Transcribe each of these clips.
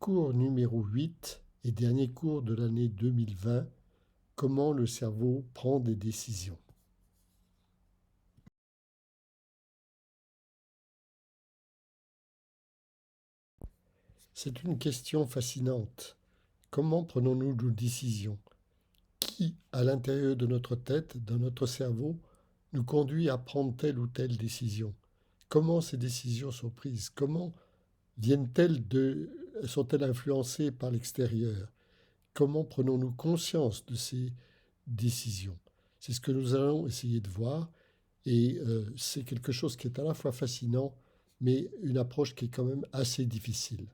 Cours numéro 8 et dernier cours de l'année 2020. Comment le cerveau prend des décisions. C'est une question fascinante. Comment prenons-nous nos décisions? Qui, à l'intérieur de notre tête, dans notre cerveau, nous conduit à prendre telle ou telle décision? Comment ces décisions sont prises? Comment sont-elles influencées par l'extérieur? Comment prenons-nous conscience de ces décisions? C'est ce que nous allons essayer de voir. Et c'est quelque chose qui est à la fois fascinant, mais une approche qui est quand même assez difficile.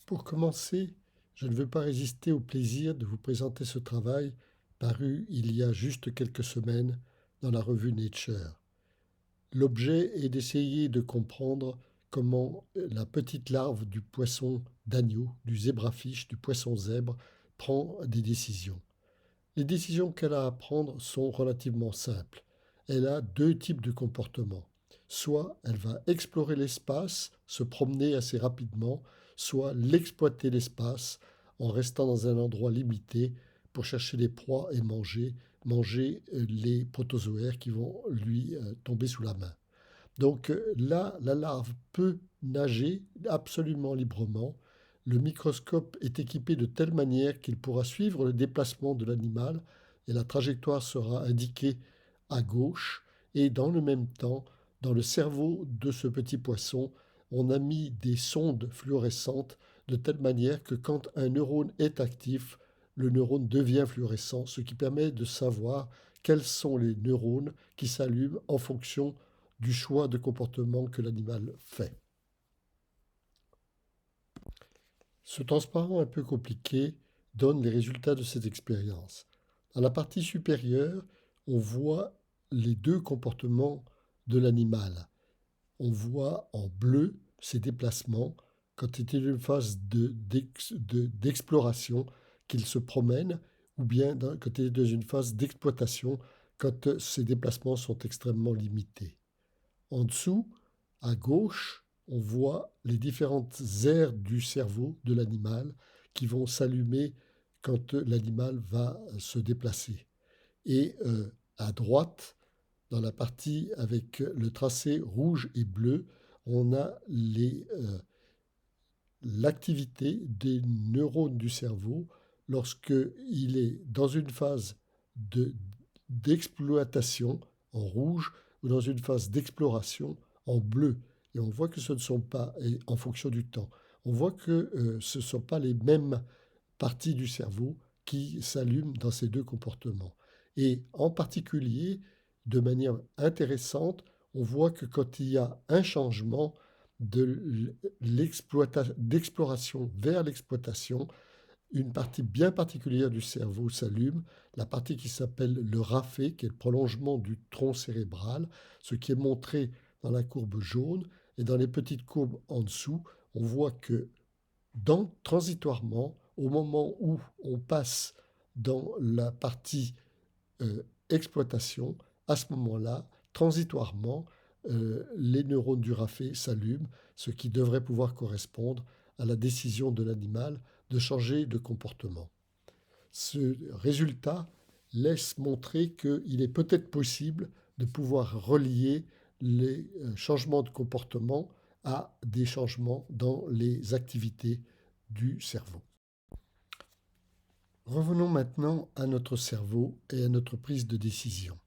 Pour commencer, je ne veux pas résister au plaisir de vous présenter ce travail paru il y a juste quelques semaines dans la revue Nature. L'objet est d'essayer de comprendre comment la petite larve du poisson d'agneau, du zébrafiche, du poisson zèbre, prend des décisions. Les décisions qu'elle a à prendre sont relativement simples. Elle a deux types de comportements. Soit elle va explorer l'espace, se promener assez rapidement, soit l'exploiter l'espace en restant dans un endroit limité pour chercher des proies et manger les protozoaires qui vont lui tomber sous la main. Donc là, la larve peut nager absolument librement. Le microscope est équipé de telle manière qu'il pourra suivre le déplacement de l'animal et la trajectoire sera indiquée à gauche. Et dans le même temps, dans le cerveau de ce petit poisson, on a mis des sondes fluorescentes de telle manière que quand un neurone est actif, le neurone devient fluorescent, ce qui permet de savoir quels sont les neurones qui s'allument en fonction du choix de comportement que l'animal fait. Ce transparent un peu compliqué donne les résultats de cette expérience. Dans la partie supérieure, on voit les deux comportements de l'animal. On voit en bleu ses déplacements quand il est dans une phase d'exploration, qu'il se promène, ou bien quand il est dans une phase d'exploitation, quand ses déplacements sont extrêmement limités. En dessous, à gauche, on voit les différentes aires du cerveau de l'animal qui vont s'allumer quand l'animal va se déplacer. Et à droite, dans la partie avec le tracé rouge et bleu, on a l'activité des neurones du cerveau lorsqu'il est dans une phase d'exploitation en rouge ou dans une phase d'exploration en bleu. Et on voit que ce ne sont pas, en fonction du temps, on voit que ce ne sont pas les mêmes parties du cerveau qui s'allument dans ces deux comportements. Et en particulier, de manière intéressante, on voit que quand il y a un changement d'exploration vers l'exploitation, une partie bien particulière du cerveau s'allume, la partie qui s'appelle le raphet, qui est le prolongement du tronc cérébral, ce qui est montré dans la courbe jaune. Et dans les petites courbes en dessous, on voit que transitoirement, au moment où on passe dans la partie exploitation, à ce moment-là, transitoirement, les neurones du raphet s'allument, ce qui devrait pouvoir correspondre à la décision de l'animal de changer de comportement. Ce résultat laisse montrer qu'il est peut-être possible de pouvoir relier les changements de comportement à des changements dans les activités du cerveau. Revenons maintenant à notre cerveau et à notre prise de décision.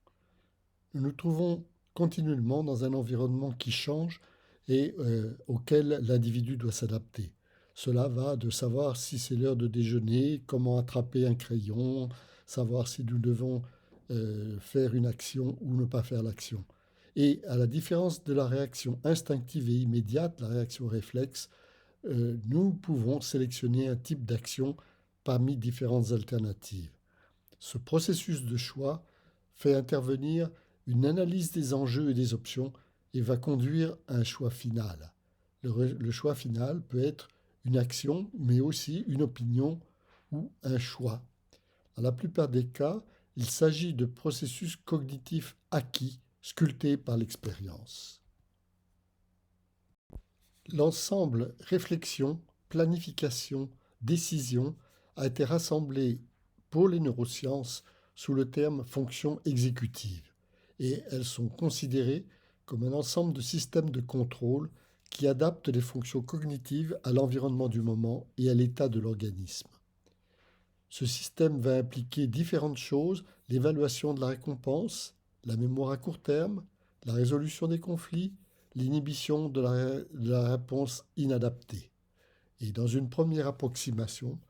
Nous nous trouvons continuellement dans un environnement qui change et auquel l'individu doit s'adapter. Cela va de savoir si c'est l'heure de déjeuner, comment attraper un crayon, savoir si nous devons faire une action ou ne pas faire l'action. Et à la différence de la réaction instinctive et immédiate, la réaction réflexe, nous pouvons sélectionner un type d'action parmi différentes alternatives. Ce processus de choix fait intervenir une analyse des enjeux et des options et va conduire à un choix final. Le choix final peut être une action, mais aussi une opinion ou un choix. Dans la plupart des cas, il s'agit de processus cognitifs acquis, sculptés par l'expérience. L'ensemble réflexion, planification, décision a été rassemblé pour les neurosciences sous le terme fonction exécutive et elles sont considérées comme un ensemble de systèmes de contrôle qui adaptent les fonctions cognitives à l'environnement du moment et à l'état de l'organisme. Ce système va impliquer différentes choses, l'évaluation de la récompense, la mémoire à court terme, la résolution des conflits, l'inhibition de la réponse inadaptée. Et dans une première approximation,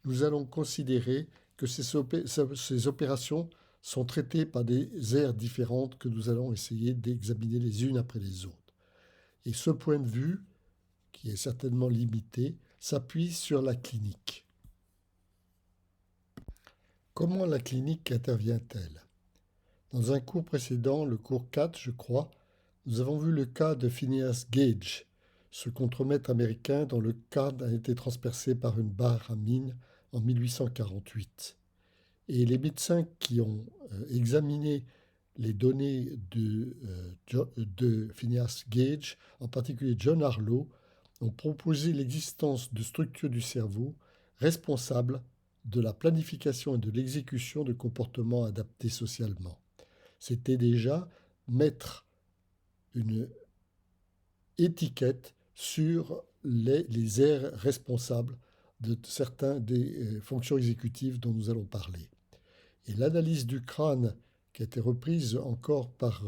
nous allons considérer que ces opérations sont traitées par des aires différentes que nous allons essayer d'examiner les unes après les autres. Et ce point de vue, qui est certainement limité, s'appuie sur la clinique. Comment la clinique intervient-elle? Dans un cours précédent, le cours 4, je crois, nous avons vu le cas de Phineas Gage, ce contremaître américain dont le crâne a été transpercé par une barre à mine en 1848. Et les médecins qui ont examiné les données de Phineas Gage, en particulier John Harlow, ont proposé l'existence de structures du cerveau responsables de la planification et de l'exécution de comportements adaptés socialement. C'était déjà mettre une étiquette sur les aires responsables de certains des fonctions exécutives dont nous allons parler. Et l'analyse du crâne, qui a été reprise encore par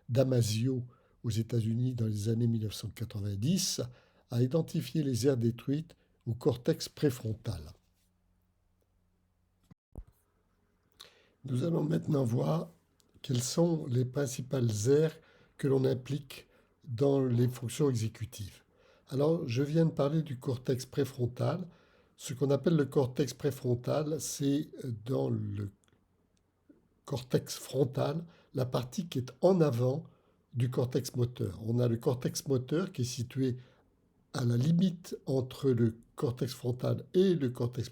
Damasio aux États-Unis dans les années 1990, a identifié les aires détruites au cortex préfrontal. Nous allons maintenant voir quelles sont les principales aires que l'on implique dans les fonctions exécutives. Alors, je viens de parler du cortex préfrontal. Ce qu'on appelle le cortex préfrontal, c'est dans le cortex frontal, la partie qui est en avant du cortex moteur. On a le cortex moteur qui est situé à la limite entre le cortex frontal et le cortex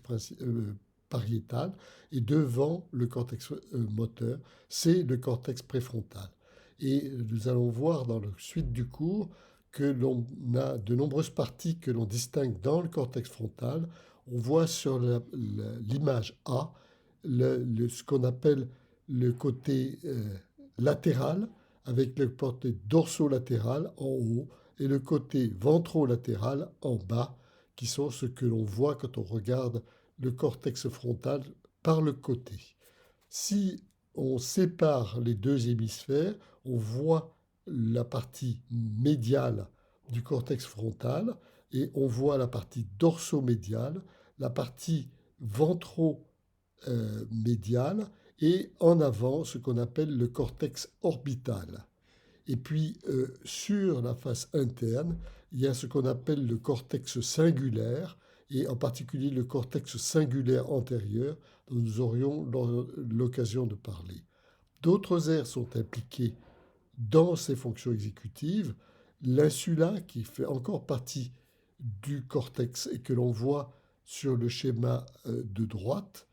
pariétal, et devant le cortex moteur, c'est le cortex préfrontal. Et nous allons voir dans la suite du cours que l'on a de nombreuses parties que l'on distingue dans le cortex frontal. On voit sur l'image A ce qu'on appelle le côté latéral, avec le côté dorsolatéral en haut et le côté ventrolatéral en bas, qui sont ce que l'on voit quand on regarde le cortex frontal par le côté. Si on sépare les deux hémisphères, on voit la partie médiale du cortex frontal et on voit la partie dorsomédiale, la partie ventromédiale et en avant ce qu'on appelle le cortex orbital. Et puis sur la face interne, il y a ce qu'on appelle le cortex singulaire, et en particulier le cortex singulaire antérieur, dont nous aurions l'occasion de parler. D'autres aires sont impliquées dans ces fonctions exécutives. L'insula, qui fait encore partie du cortex et que l'on voit sur le schéma de droite,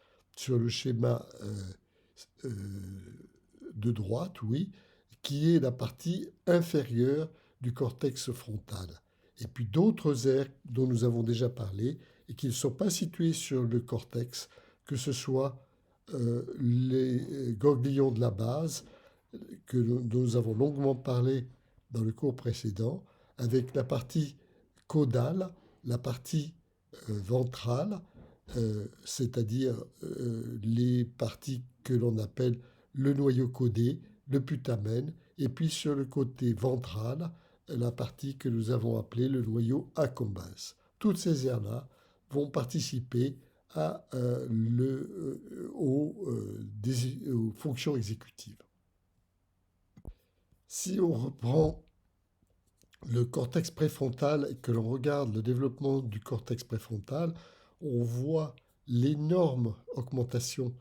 oui, qui est la partie inférieure du cortex frontal. Et puis d'autres aires dont nous avons déjà parlé et qui ne sont pas situées sur le cortex, que ce soit les ganglions de la base, dont nous avons longuement parlé dans le cours précédent, avec la partie caudale, la partie ventrale, c'est-à-dire les parties que l'on appelle le noyau caudé, le putamen, et puis sur le côté ventral, la partie que nous avons appelée le noyau accumbens. Toutes ces aires-là vont participer au fonctions exécutives. Si on reprend le cortex préfrontal et que l'on regarde le développement du cortex préfrontal, on voit l'énorme augmentation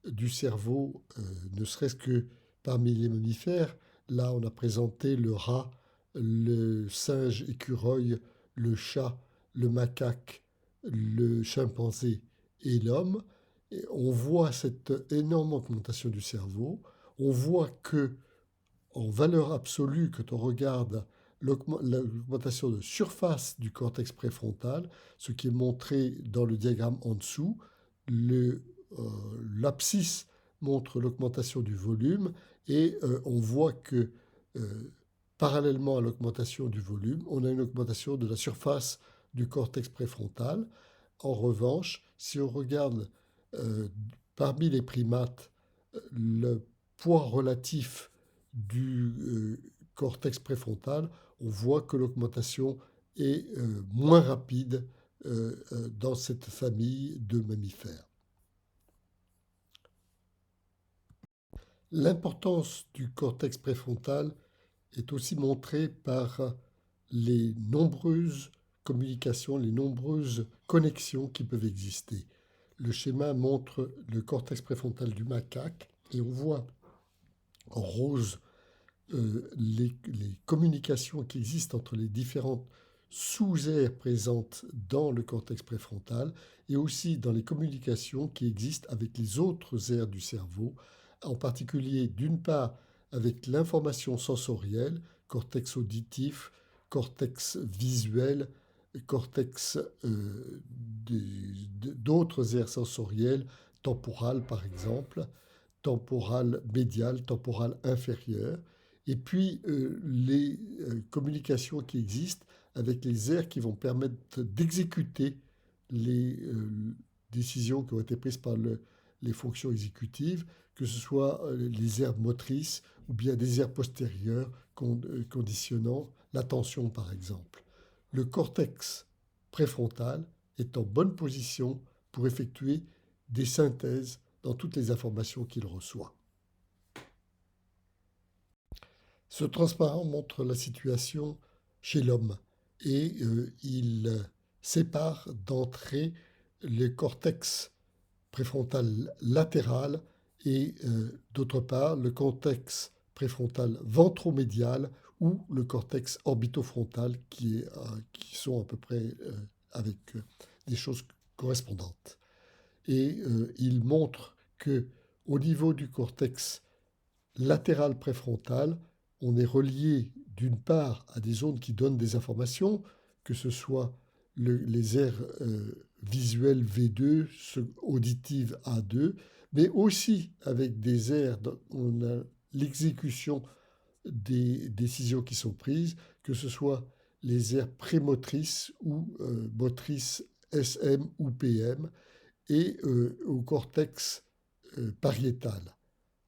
du cerveau, ne serait-ce que parmi les mammifères. Là, on a présenté le rat, le singe écureuil, le chat, le macaque, le chimpanzé et l'homme. Et on voit cette énorme augmentation du cerveau. On voit que, en valeur absolue, quand on regarde l'augmentation de surface du cortex préfrontal, ce qui est montré dans le diagramme en dessous, l'abscisse montre l'augmentation du volume et on voit que parallèlement à l'augmentation du volume, on a une augmentation de la surface du cortex préfrontal. En revanche, si on regarde parmi les primates le poids relatif du cortex préfrontal, on voit que l'augmentation est moins rapide dans cette famille de mammifères. L'importance du cortex préfrontal est aussi montrée par les nombreuses communications, les nombreuses connexions qui peuvent exister. Le schéma montre le cortex préfrontal du macaque et on voit en rose les communications qui existent entre les différentes sous-aires présentes dans le cortex préfrontal et aussi dans les communications qui existent avec les autres aires du cerveau, en particulier d'une part avec l'information sensorielle, cortex auditif, cortex visuel, cortex d'autres aires sensorielles, temporales par exemple, temporale médiale, temporale inférieure, et puis les communications qui existent avec les aires qui vont permettre d'exécuter les décisions qui ont été prises par les fonctions exécutives, que ce soit les aires motrices ou bien des aires postérieures conditionnant l'attention par exemple. Le cortex préfrontal est en bonne position pour effectuer des synthèses dans toutes les informations qu'il reçoit. Ce transparent montre la situation chez l'homme et il sépare d'entrée le cortex préfrontal latéral et d'autre part le cortex préfrontal ventromédial ou le cortex orbitofrontal qui sont à peu près avec des choses correspondantes. Et il montre que au niveau du cortex latéral préfrontal, on est relié d'une part à des zones qui donnent des informations, que ce soit les aires visuelles V2, auditives A2, mais aussi avec des aires où on a l'exécution des décisions qui sont prises, que ce soit les aires prémotrices ou motrices SM ou PM, et au cortex pariétal.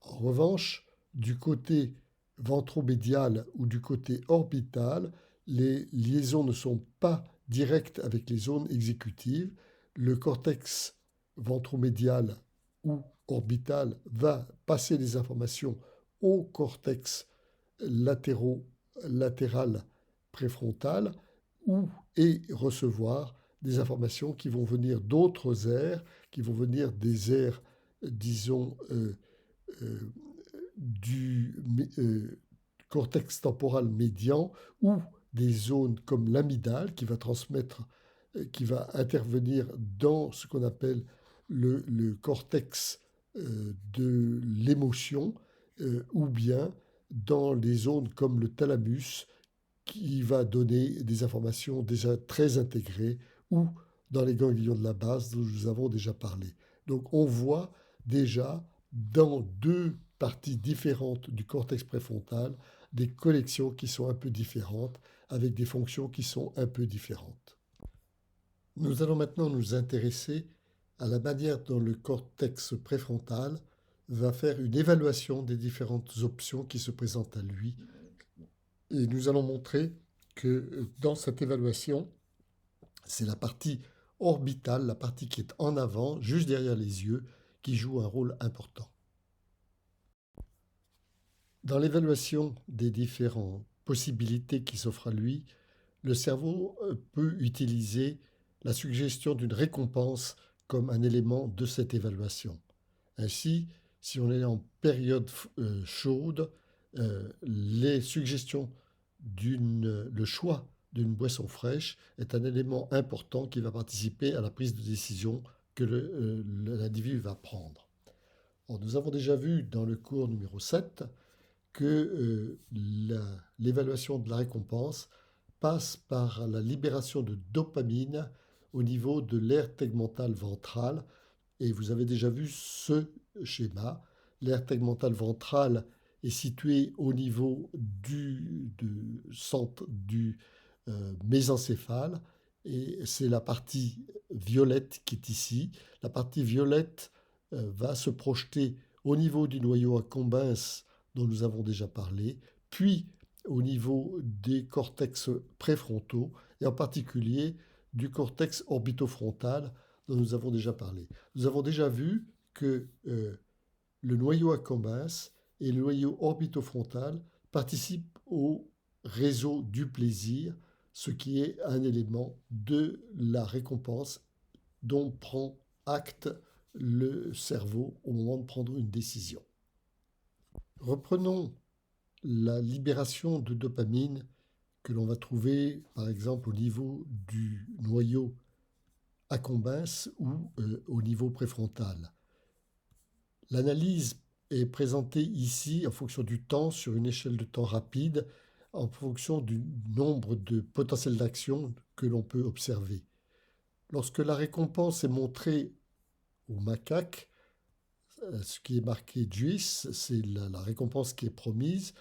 En revanche, du côté ventromédial ou du côté orbital, les liaisons ne sont pas directes avec les zones exécutives. Le cortex ventromédial ou orbital va passer les informations au cortex latéral préfrontal et recevoir des informations qui vont venir d'autres aires, qui vont venir des aires, disons, du cortex temporal médian ou des zones comme l'amygdale qui va transmettre, qui va intervenir dans ce qu'on appelle le cortex de l'émotion ou bien dans les zones comme le thalamus qui va donner des informations déjà très intégrées ou dans les ganglions de la base dont nous avons déjà parlé. Donc on voit déjà dans deux parties différentes du cortex préfrontal des connexions qui sont un peu différentes avec des fonctions qui sont un peu différentes. Nous allons maintenant nous intéresser à la manière dont le cortex préfrontal va faire une évaluation des différentes options qui se présentent à lui. Et nous allons montrer que dans cette évaluation, c'est la partie orbitale, la partie qui est en avant, juste derrière les yeux, qui joue un rôle important. Dans l'évaluation des différentes possibilités qui s'offrent à lui, le cerveau peut utiliser la suggestion d'une récompense comme un élément de cette évaluation. Ainsi, si on est en période chaude, les suggestions le choix d'une boisson fraîche est un élément important qui va participer à la prise de décision que l'individu va prendre. Alors, nous avons déjà vu dans le cours numéro 7 que l'évaluation de la récompense passe par la libération de dopamine au niveau de l'aire tegmentale ventrale. Et vous avez déjà vu ce schéma. L'aire tegmentale ventrale est située au niveau du centre du mésencéphale. Et c'est la partie violette qui est ici. La partie violette va se projeter au niveau du noyau accumbens dont nous avons déjà parlé, puis au niveau des cortex préfrontaux, et en particulier du cortex orbitofrontal dont nous avons déjà parlé. Nous avons déjà vu que le noyau accumbens et le noyau orbitofrontal participent au réseau du plaisir, ce qui est un élément de la récompense dont prend acte le cerveau au moment de prendre une décision. Reprenons la libération de dopamine que l'on va trouver par exemple au niveau du noyau accumbens ou au niveau préfrontal. L'analyse est présentée ici en fonction du temps sur une échelle de temps rapide, en fonction du nombre de potentiels d'action que l'on peut observer. Lorsque la récompense est montrée au macaque, ce qui est marqué JUICE, c'est la récompense qui est promise.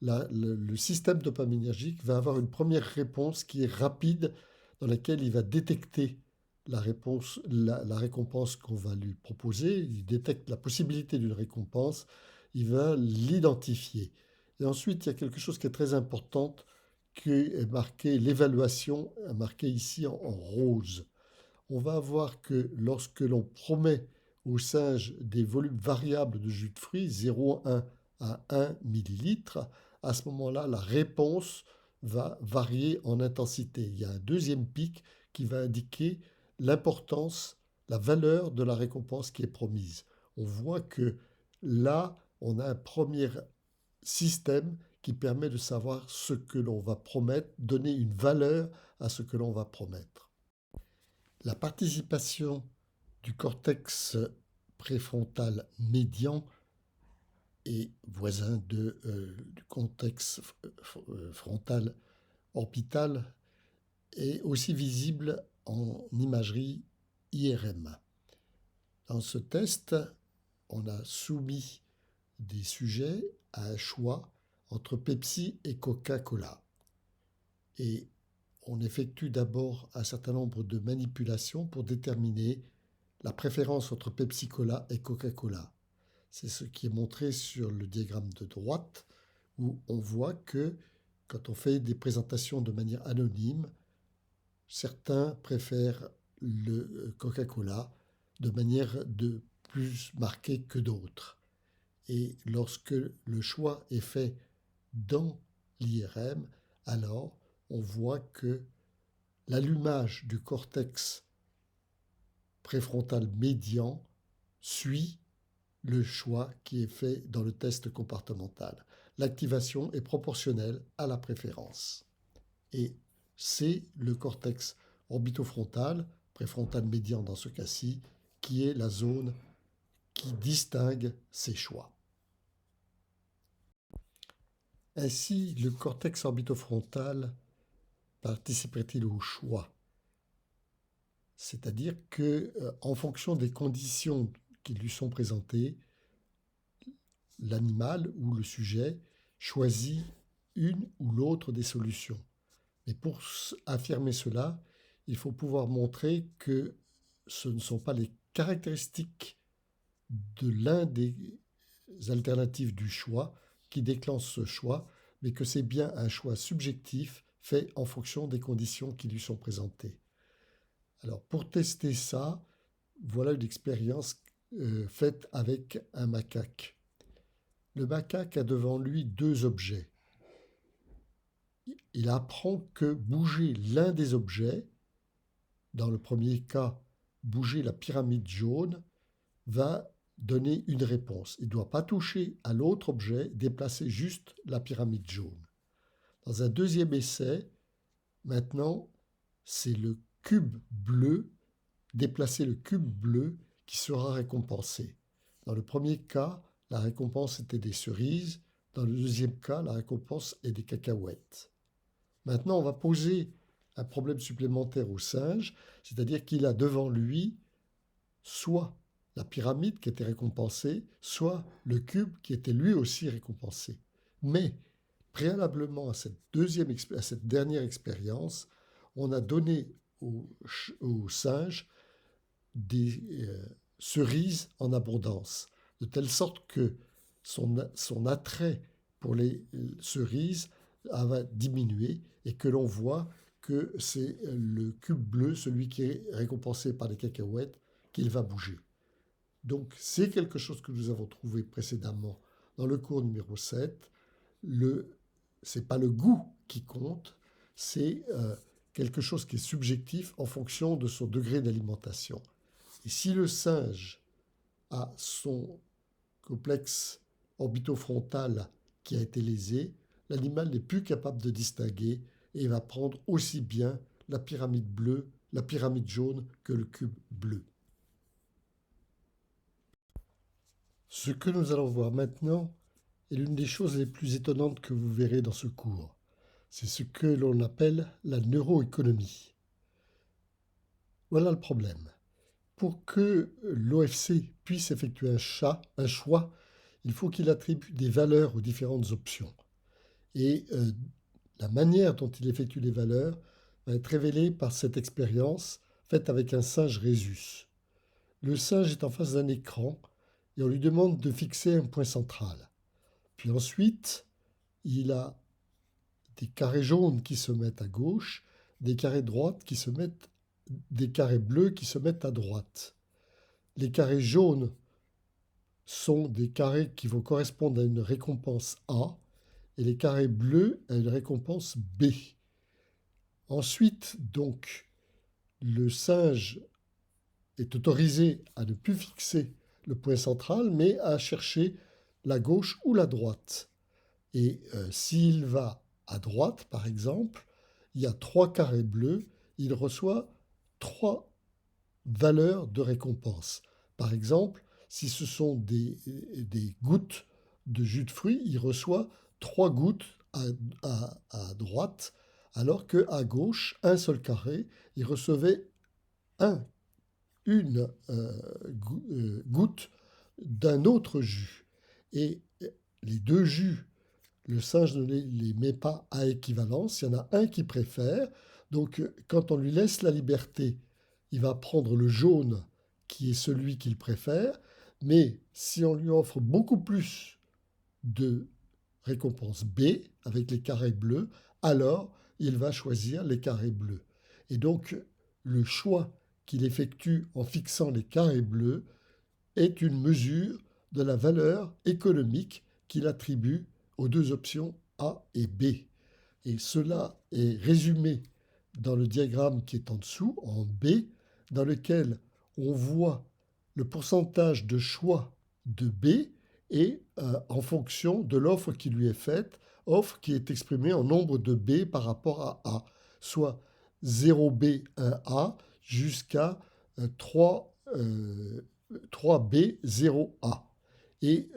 Le système dopaminergique va avoir une première réponse qui est rapide, dans laquelle il va détecter la récompense qu'on va lui proposer. Il détecte la possibilité d'une récompense, il va l'identifier. Et ensuite, il y a quelque chose qui est très important, qui est marqué, l'évaluation, marqué ici en rose. On va voir que lorsque l'on promet au singe des volumes variables de jus de fruits, 0,1 à 1 millilitre, à ce moment-là, la réponse va varier en intensité. Il y a un deuxième pic qui va indiquer l'importance, la valeur de la récompense qui est promise. On voit que là, on a un premier système qui permet de savoir ce que l'on va promettre, donner une valeur à ce que l'on va promettre. La participation du cortex préfrontal médian et voisin du cortex frontal orbital est aussi visible en imagerie IRM. Dans ce test, on a soumis des sujets à un choix entre Pepsi et Coca-Cola. Et on effectue d'abord un certain nombre de manipulations pour déterminer la préférence entre Pepsi-Cola et Coca-Cola. C'est ce qui est montré sur le diagramme de droite, où on voit que quand on fait des présentations de manière anonyme, certains préfèrent le Coca-Cola de manière de plus marquée que d'autres. Et lorsque le choix est fait dans l'IRM, alors on voit que l'allumage du cortex préfrontal médian suit le choix qui est fait dans le test comportemental. L'activation est proportionnelle à la préférence. Et c'est le cortex orbitofrontal, préfrontal médian dans ce cas-ci, qui est la zone qui distingue ces choix. Ainsi, le cortex orbitofrontal participerait-il au choix? C'est-à-dire que, en fonction des conditions qui lui sont présentées, l'animal ou le sujet choisit une ou l'autre des solutions. Mais pour affirmer cela, il faut pouvoir montrer que ce ne sont pas les caractéristiques de l'un des alternatives du choix qui déclenchent ce choix, mais que c'est bien un choix subjectif fait en fonction des conditions qui lui sont présentées. Alors pour tester ça, voilà une expérience faite avec un macaque. le macaque a devant lui deux objets. Il apprend que bouger l'un des objets, dans le premier cas, bouger la pyramide jaune, va donner une réponse. Il ne doit pas toucher à l'autre objet, déplacer juste la pyramide jaune. Dans un deuxième essai, maintenant, c'est le cube bleu, déplacer le cube bleu qui sera récompensé. Dans le premier cas, la récompense était des cerises. Dans le deuxième cas, la récompense est des cacahuètes. Maintenant, on va poser un problème supplémentaire au singe, c'est-à-dire qu'il a devant lui soit la pyramide qui était récompensée, soit le cube qui était lui aussi récompensé. Mais, préalablement à cette dernière expérience, on a donné au singe des cerises en abondance, de telle sorte que son attrait pour les cerises va diminuer et que l'on voit que c'est le cube bleu, celui qui est récompensé par les cacahuètes, qu'il va bouger. Donc c'est quelque chose que nous avons trouvé précédemment dans le cours numéro 7. Ce n'est pas le goût qui compte, c'est quelque chose qui est subjectif en fonction de son degré d'alimentation. Et si le singe a son complexe orbitofrontal qui a été lésé, l'animal n'est plus capable de distinguer et va prendre aussi bien la pyramide bleue, la pyramide jaune que le cube bleu. Ce que nous allons voir maintenant est l'une des choses les plus étonnantes que vous verrez dans ce cours. C'est ce que l'on appelle la neuroéconomie. Voilà le problème. Pour que l'OFC puisse effectuer un choix, il faut qu'il attribue des valeurs aux différentes options. Et la manière dont il effectue les valeurs va être révélée par cette expérience faite avec un singe rhésus. Le singe est en face d'un écran et on lui demande de fixer un point central. Puis ensuite, il a des carrés jaunes qui se mettent à gauche, des carrés des carrés bleus qui se mettent à droite. Les carrés jaunes sont des carrés qui vont correspondre à une récompense A et les carrés bleus à une récompense B. Ensuite, donc, le singe est autorisé à ne plus fixer le point central, mais à chercher la gauche ou la droite. Et s'il va à droite, par exemple, il y a 3 carrés bleus, il reçoit 3 valeurs de récompense. Par exemple, si ce sont des gouttes de jus de fruits, il reçoit 3 gouttes à droite, alors qu'à gauche, un seul carré, il recevait une goutte d'un autre jus. Et les deux jus, le singe ne les met pas à équivalence, il y en a un qui préfère. Donc quand on lui laisse la liberté, il va prendre le jaune qui est celui qu'il préfère, mais si on lui offre beaucoup plus de récompense B avec les carrés bleus, alors il va choisir les carrés bleus. Et donc le choix qu'il effectue en fixant les carrés bleus est une mesure de la valeur économique qu'il attribue aux deux options A et B. Et cela est résumé dans le diagramme qui est en dessous, en B, dans lequel on voit le pourcentage de choix de B et en fonction de l'offre qui lui est faite, offre qui est exprimée en nombre de B par rapport à A, soit 0B, 1A, jusqu'à 3B, 0A. Et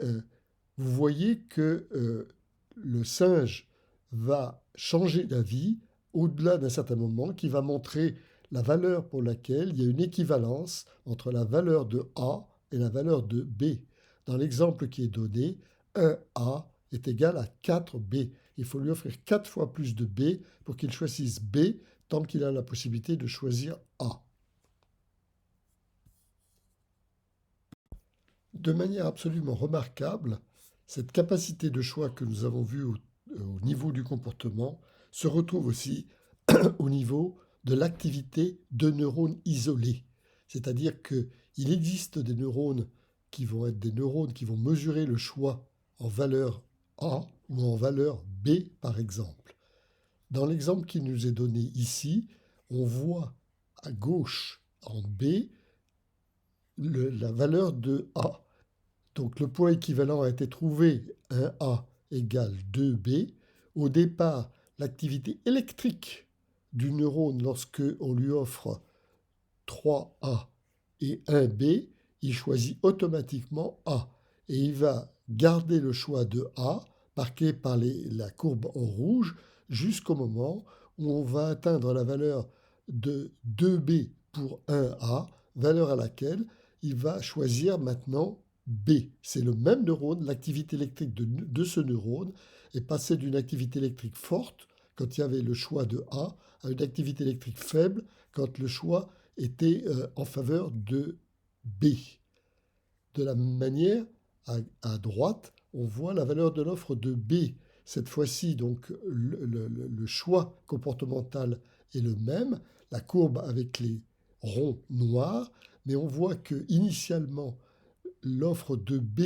vous voyez que le singe va changer d'avis au-delà d'un certain moment, qui va montrer la valeur pour laquelle il y a une équivalence entre la valeur de A et la valeur de B. Dans l'exemple qui est donné, 1A est égal à 4B. Il faut lui offrir 4 fois plus de B pour qu'il choisisse B tant qu'il a la possibilité de choisir A. De manière absolument remarquable, cette capacité de choix que nous avons vue au niveau du comportement se retrouve aussi au niveau de l'activité de neurones isolés. C'est-à-dire qu'il existe des neurones qui vont être des neurones qui vont mesurer le choix en valeur A ou en valeur B, par exemple. Dans l'exemple qui nous est donné ici, on voit à gauche en B la valeur de A. Donc le point équivalent a été trouvé, 1A égale 2B. Au départ, l'activité électrique du neurone, lorsque on lui offre 3A et 1B, il choisit automatiquement A. Et il va garder le choix de A, marqué par la courbe en rouge, jusqu'au moment où on va atteindre la valeur de 2B pour 1A, valeur à laquelle il va choisir maintenant B. C'est le même neurone, l'activité électrique de ce neurone est passée d'une activité électrique forte, quand il y avait le choix de A, à une activité électrique faible, quand le choix était en faveur de B. De la même manière, à droite, on voit la valeur de l'offre de B. Cette fois-ci, donc, le choix comportemental est le même, la courbe avec les ronds noirs, mais on voit que initialement, l'offre de B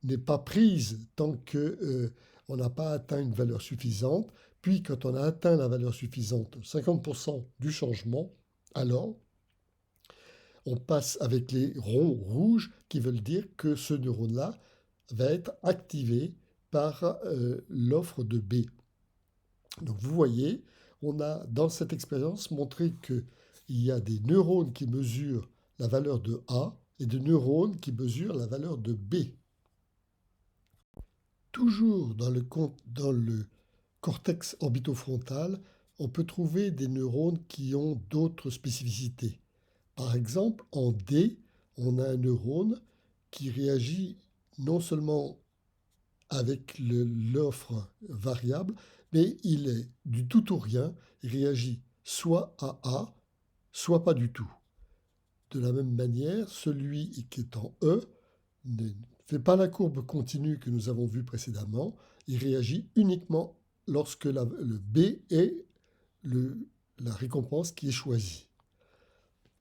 n'est pas prise tant que on n'a pas atteint une valeur suffisante. Puis, quand on a atteint la valeur suffisante, 50% du changement, alors on passe avec les ronds rouges qui veulent dire que ce neurone-là va être activé par l'offre de B. Donc vous voyez, on a dans cette expérience montré qu'il y a des neurones qui mesurent la valeur de A et des neurones qui mesurent la valeur de B. Toujours dans le cortex orbitofrontal, on peut trouver des neurones qui ont d'autres spécificités. Par exemple, en D, on a un neurone qui réagit non seulement avec l'offre variable, mais il est du tout ou rien, il réagit soit à A, soit pas du tout. De la même manière, celui qui est en E ne fait pas la courbe continue que nous avons vue précédemment, il réagit uniquement lorsque le B est la récompense qui est choisie.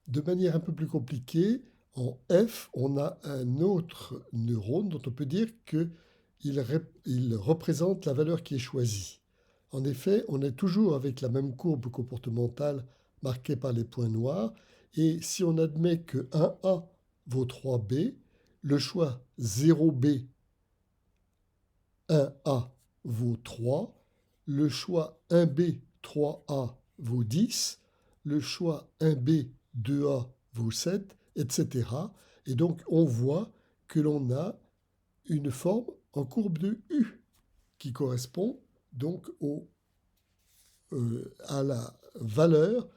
De manière un peu plus compliquée, en F, on a un autre neurone dont on peut dire qu'il représente la valeur qui est choisie. En effet, on est toujours avec la même courbe comportementale marquée par les points noirs, et si on admet que 1A vaut 3B, le choix 0B, 1A vaut 3, le choix 1B, 3A vaut 10, le choix 1B, 2A vaut 7, etc. Et donc on voit que l'on a une forme en courbe de U qui correspond donc à la valeur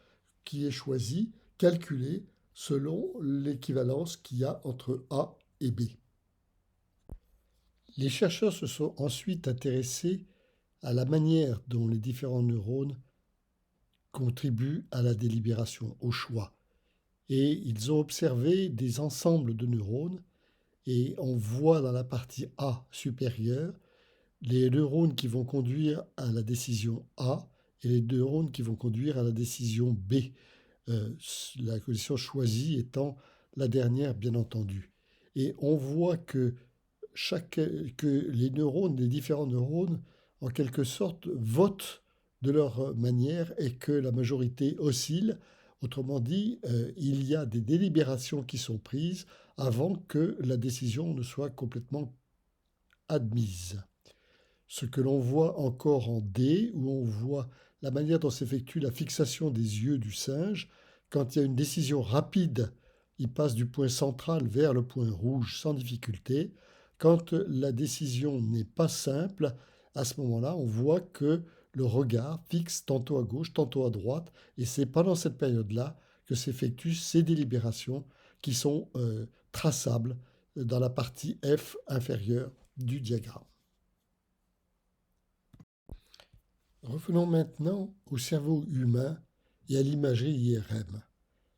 qui est choisie, calculée selon l'équivalence qu'il y a entre A et B. Les chercheurs se sont ensuite intéressés à la manière dont les différents neurones contribuent à la délibération, au choix. Et ils ont observé des ensembles de neurones et on voit dans la partie A supérieure les neurones qui vont conduire à la décision A et les neurones qui vont conduire à la décision B, la condition choisie étant la dernière bien entendu. Et on voit que les différents neurones, en quelque sorte, votent de leur manière et que la majorité oscille. Autrement dit, il y a des délibérations qui sont prises avant que la décision ne soit complètement admise. Ce que l'on voit encore en D, où on voit la manière dont s'effectue la fixation des yeux du singe, quand il y a une décision rapide, il passe du point central vers le point rouge sans difficulté. Quand la décision n'est pas simple, à ce moment-là, on voit que le regard fixe tantôt à gauche, tantôt à droite, et c'est pendant cette période-là que s'effectuent ces délibérations qui sont traçables dans la partie F inférieure du diagramme. Revenons maintenant au cerveau humain et à l'imagerie IRM.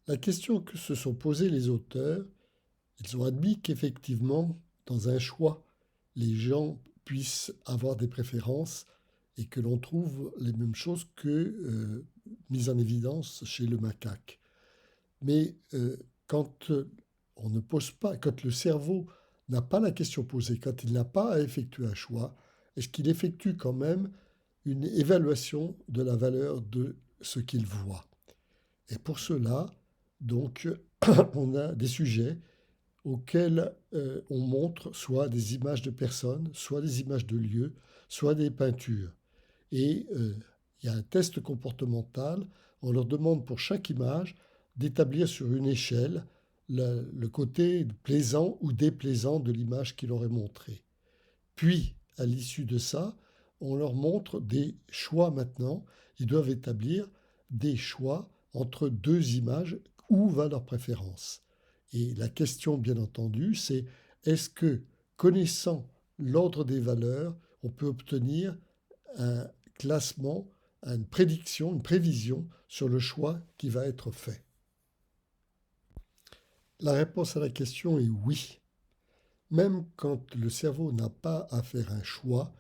La question que se sont posées les auteurs, ils ont admis qu'effectivement, dans un choix, les gens puissent avoir des préférences et que l'on trouve les mêmes choses que mises en évidence chez le macaque. Mais quand on ne pose pas, quand le cerveau n'a pas la question posée, quand il n'a pas à effectuer un choix, est-ce qu'il effectue quand même une évaluation de la valeur de ce qu'il voit? Et pour cela, donc, on a des sujets auxquels on montre soit des images de personnes, soit des images de lieux, soit des peintures. Et il y a un test comportemental, on leur demande pour chaque image d'établir sur une échelle le côté plaisant ou déplaisant de l'image qu'il leur est montrée. Puis, à l'issue de ça, on leur montre des choix maintenant. Ils doivent établir des choix entre deux images. Où va leur préférence? Et la question, bien entendu, c'est est-ce que, connaissant l'ordre des valeurs, on peut obtenir un classement, une prédiction, une prévision sur le choix qui va être fait? La réponse à la question est oui. Même quand le cerveau n'a pas à faire un choix,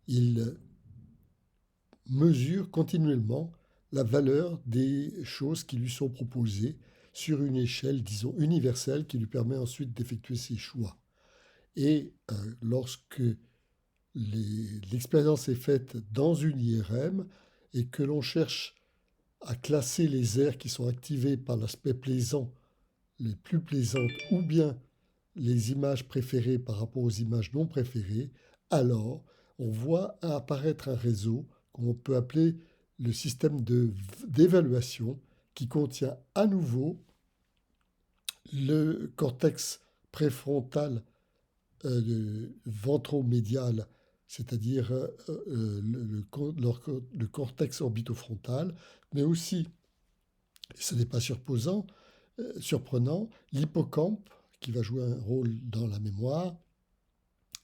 il mesure continuellement la valeur des choses qui lui sont proposées sur une échelle, disons, universelle qui lui permet ensuite d'effectuer ses choix. Et lorsque l'expérience est faite dans une IRM et que l'on cherche à classer les aires qui sont activées par l'aspect plaisant, les plus plaisantes, ou bien les images préférées par rapport aux images non préférées, alors on voit apparaître un réseau qu'on peut appeler le système d'évaluation qui contient à nouveau le cortex préfrontal ventromédial, c'est-à-dire le cortex orbitofrontal, mais aussi, ce n'est pas surprenant, l'hippocampe qui va jouer un rôle dans la mémoire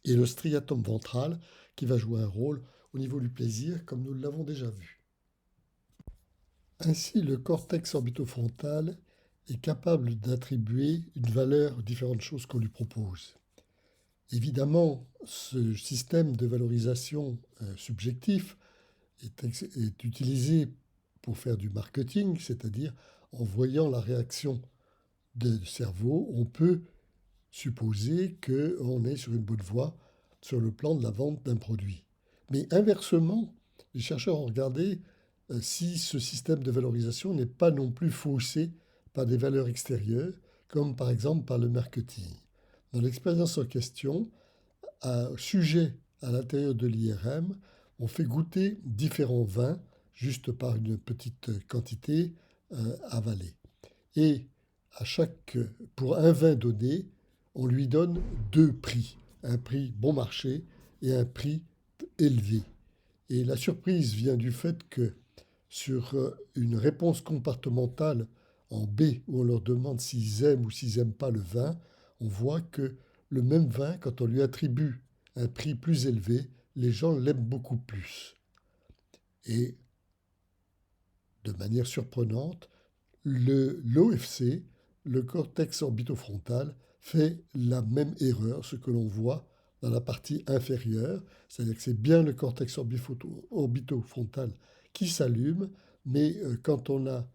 et le striatum ventral qui va jouer un rôle au niveau du plaisir, comme nous l'avons déjà vu. Ainsi, le cortex orbitofrontal est capable d'attribuer une valeur aux différentes choses qu'on lui propose. Évidemment, ce système de valorisation subjectif est utilisé pour faire du marketing, c'est-à-dire en voyant la réaction du cerveau, on peut supposer qu'on est sur une bonne voie sur le plan de la vente d'un produit. Mais inversement, les chercheurs ont regardé si ce système de valorisation n'est pas non plus faussé par des valeurs extérieures, comme par exemple par le marketing. Dans l'expérience en question, à sujet à l'intérieur de l'IRM, on fait goûter différents vins juste par une petite quantité avalée. Et pour un vin donné, on lui donne deux prix, un prix bon marché et un prix élevé. Et la surprise vient du fait que sur une réponse comportementale en B, où on leur demande s'ils aiment ou s'ils n'aiment pas le vin, on voit que le même vin, quand on lui attribue un prix plus élevé, les gens l'aiment beaucoup plus. Et de manière surprenante, l'OFC, le cortex orbitofrontal, fait la même erreur, ce que l'on voit dans la partie inférieure, c'est-à-dire que c'est bien le cortex orbitofrontal qui s'allume, mais quand on a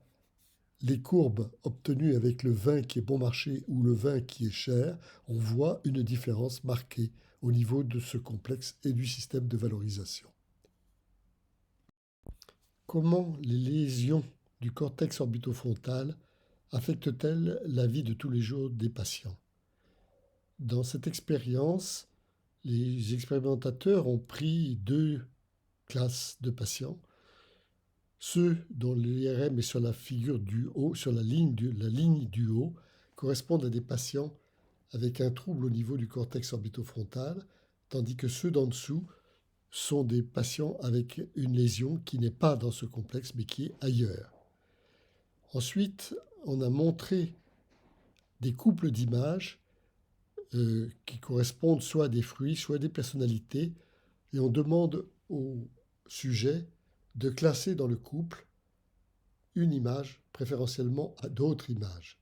les courbes obtenues avec le vin qui est bon marché ou le vin qui est cher, on voit une différence marquée au niveau de ce complexe et du système de valorisation. Comment les lésions du cortex orbitofrontal affectent-elles la vie de tous les jours des patients? Dans cette expérience, les expérimentateurs ont pris deux classes de patients. Ceux dont l'IRM est sur la figure du haut, sur la ligne du haut, correspondent à des patients avec un trouble au niveau du cortex orbitofrontal, tandis que ceux d'en dessous sont des patients avec une lésion qui n'est pas dans ce complexe, mais qui est ailleurs. Ensuite, on a montré des couples d'images qui correspondent soit à des fruits, soit à des personnalités, et on demande au sujet de classer dans le couple une image, préférentiellement à d'autres images.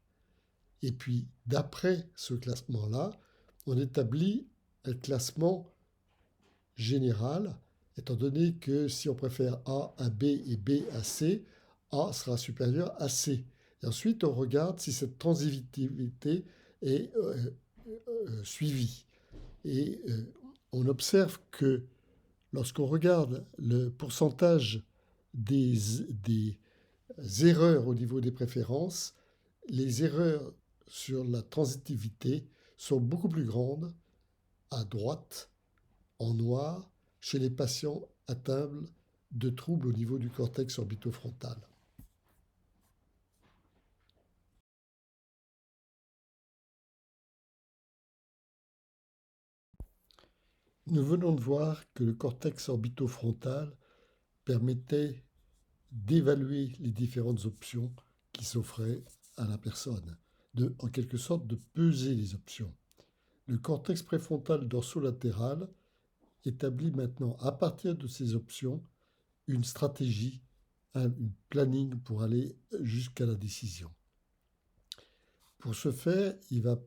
Et puis, d'après ce classement-là, on établit un classement général, étant donné que si on préfère A à B et B à C, A sera supérieur à C. Et ensuite, on regarde si cette transitivité est suivie. Et on observe que lorsqu'on regarde le pourcentage des erreurs au niveau des préférences, les erreurs sur la transitivité sont beaucoup plus grandes à droite, en noir, chez les patients atteints de troubles au niveau du cortex orbitofrontal. Nous venons de voir que le cortex orbitofrontal permettait d'évaluer les différentes options qui s'offraient à la personne, en quelque sorte de peser les options. Le cortex préfrontal dorsolatéral établit maintenant, à partir de ces options, une stratégie, un planning pour aller jusqu'à la décision. Pour ce faire, il va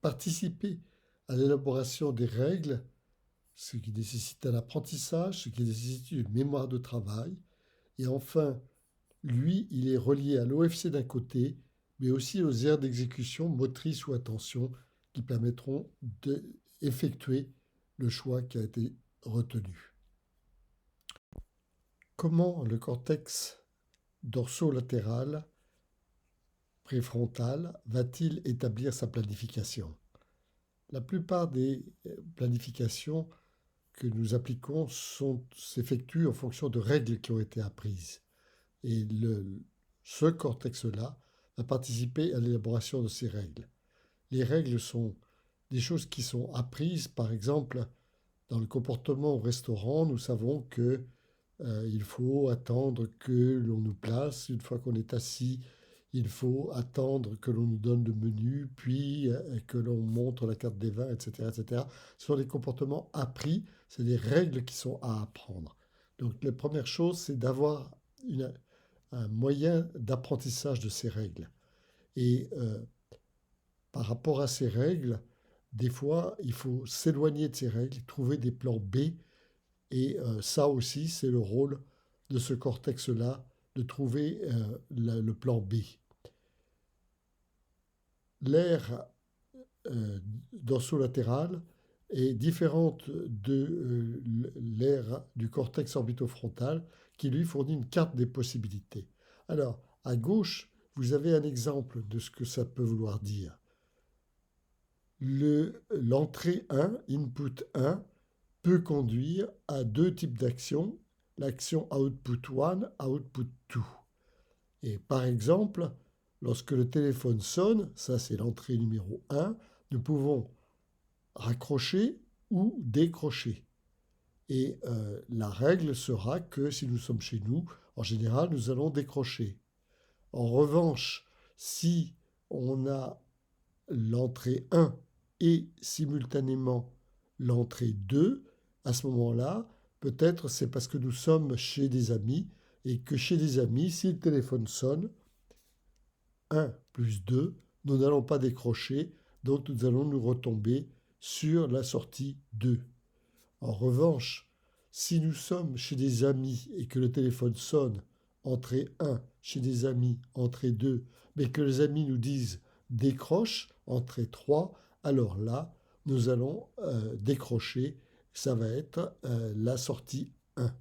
participer à l'élaboration des règles, ce qui nécessite un apprentissage, ce qui nécessite une mémoire de travail. Et enfin, lui, il est relié à l'OFC d'un côté, mais aussi aux aires d'exécution motrice ou attention qui permettront d'effectuer le choix qui a été retenu. Comment le cortex dorsolatéral préfrontal va-t-il établir sa planification? La plupart des planifications que nous appliquons s'effectuent en fonction de règles qui ont été apprises. Et ce cortex-là va participer à l'élaboration de ces règles. Les règles sont des choses qui sont apprises, par exemple, dans le comportement au restaurant, nous savons que il faut attendre que l'on nous place. Une fois qu'on est assis, il faut attendre que l'on nous donne le menu, puis que l'on montre la carte des vins, etc., etc. Ce sont des comportements appris, c'est des règles qui sont à apprendre. Donc la première chose, c'est d'avoir un moyen d'apprentissage de ces règles. Et par rapport à ces règles, des fois, il faut s'éloigner de ces règles, trouver des plans B. Et ça aussi, c'est le rôle de ce cortex-là, de trouver le plan B. L'aire dorsolatéral est différente de l'aire du cortex orbitofrontal qui lui fournit une carte des possibilités. Alors, à gauche, vous avez un exemple de ce que ça peut vouloir dire. L'entrée 1, input 1, peut conduire à deux types d'actions, l'action output 1, output 2. Et par exemple, lorsque le téléphone sonne, ça c'est l'entrée numéro 1, nous pouvons raccrocher ou décrocher. Et la règle sera que si nous sommes chez nous, en général, nous allons décrocher. En revanche, si on a l'entrée 1 et simultanément l'entrée 2, à ce moment-là, peut-être c'est parce que nous sommes chez des amis et que chez des amis, si le téléphone sonne, 1 plus 2, nous n'allons pas décrocher, donc nous allons nous retomber sur la sortie 2. En revanche, si nous sommes chez des amis et que le téléphone sonne, entrée 1, chez des amis, entrée 2, mais que les amis nous disent décroche, entrée 3, alors là, nous allons décrocher, ça va être la sortie 1.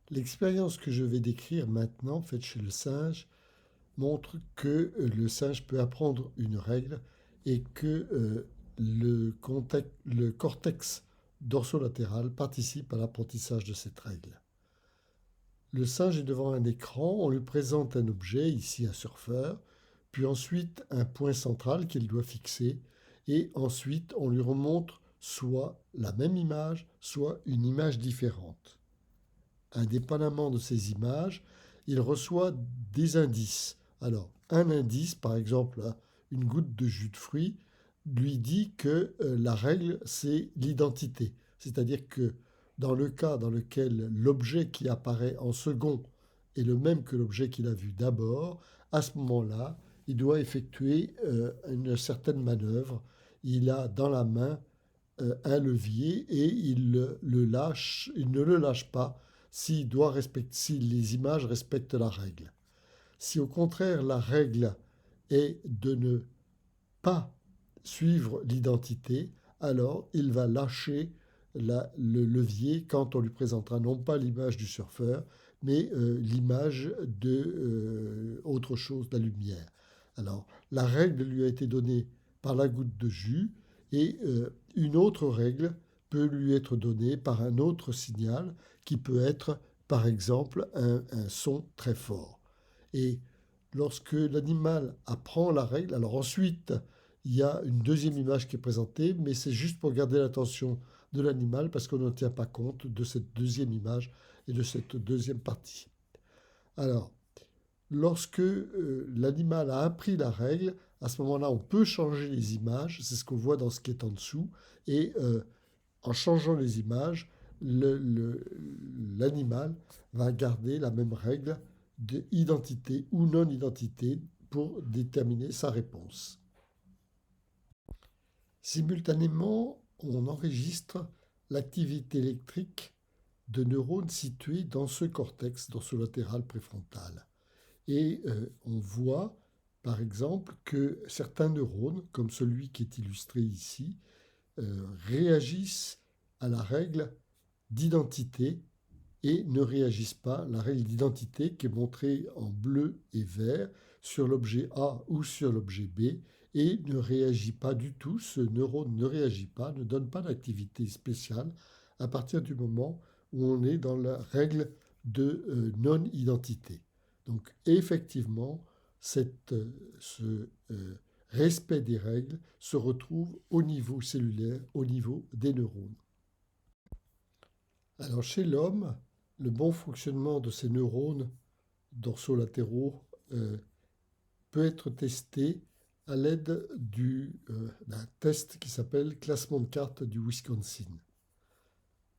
L'expérience que je vais décrire maintenant, faite chez le singe, montre que le singe peut apprendre une règle et que le cortex dorsolatéral participe à l'apprentissage de cette règle. Le singe est devant un écran, on lui présente un objet, ici un surfeur, puis ensuite un point central qu'il doit fixer, et ensuite on lui remontre soit la même image, soit une image différente. Indépendamment de ces images, il reçoit des indices. Alors, un indice, par exemple, une goutte de jus de fruits, lui dit que la règle, c'est l'identité. C'est-à-dire que dans le cas dans lequel l'objet qui apparaît en second est le même que l'objet qu'il a vu d'abord, à ce moment-là, il doit effectuer une certaine manœuvre. Il a dans la main un levier et il ne le lâche pas si les images respectent la règle. Si au contraire la règle est de ne pas suivre l'identité, alors il va lâcher le levier quand on lui présentera non pas l'image du surfeur, mais l'image de autre chose, de la lumière. Alors, la règle lui a été donnée par la goutte de jus et une autre règle peut lui être donnée par un autre signal qui peut être, par exemple, un son très fort. Et lorsque l'animal apprend la règle, alors ensuite, il y a une deuxième image qui est présentée, mais c'est juste pour garder l'attention de l'animal parce qu'on ne tient pas compte de cette deuxième image et de cette deuxième partie. Alors, lorsque l'animal a appris la règle, à ce moment-là, on peut changer les images, c'est ce qu'on voit dans ce qui est en dessous, et en changeant les images, l'animal va garder la même règle d'identité ou non-identité pour déterminer sa réponse. Simultanément, on enregistre l'activité électrique de neurones situés dans ce cortex dorsolatéral préfrontal. Et on voit, par exemple, que certains neurones, comme celui qui est illustré ici, réagissent à la règle d'identité et ne réagissent pas. La règle d'identité qui est montrée en bleu et vert sur l'objet A ou sur l'objet B et ne réagit pas du tout. Ce neurone ne réagit pas, ne donne pas d'activité spéciale à partir du moment où on est dans la règle de non-identité. Donc effectivement, ce respect des règles se retrouve au niveau cellulaire, au niveau des neurones. Alors chez l'homme, le bon fonctionnement de ces neurones dorsolatéraux peut être testé à l'aide d'un test qui s'appelle classement de cartes du Wisconsin.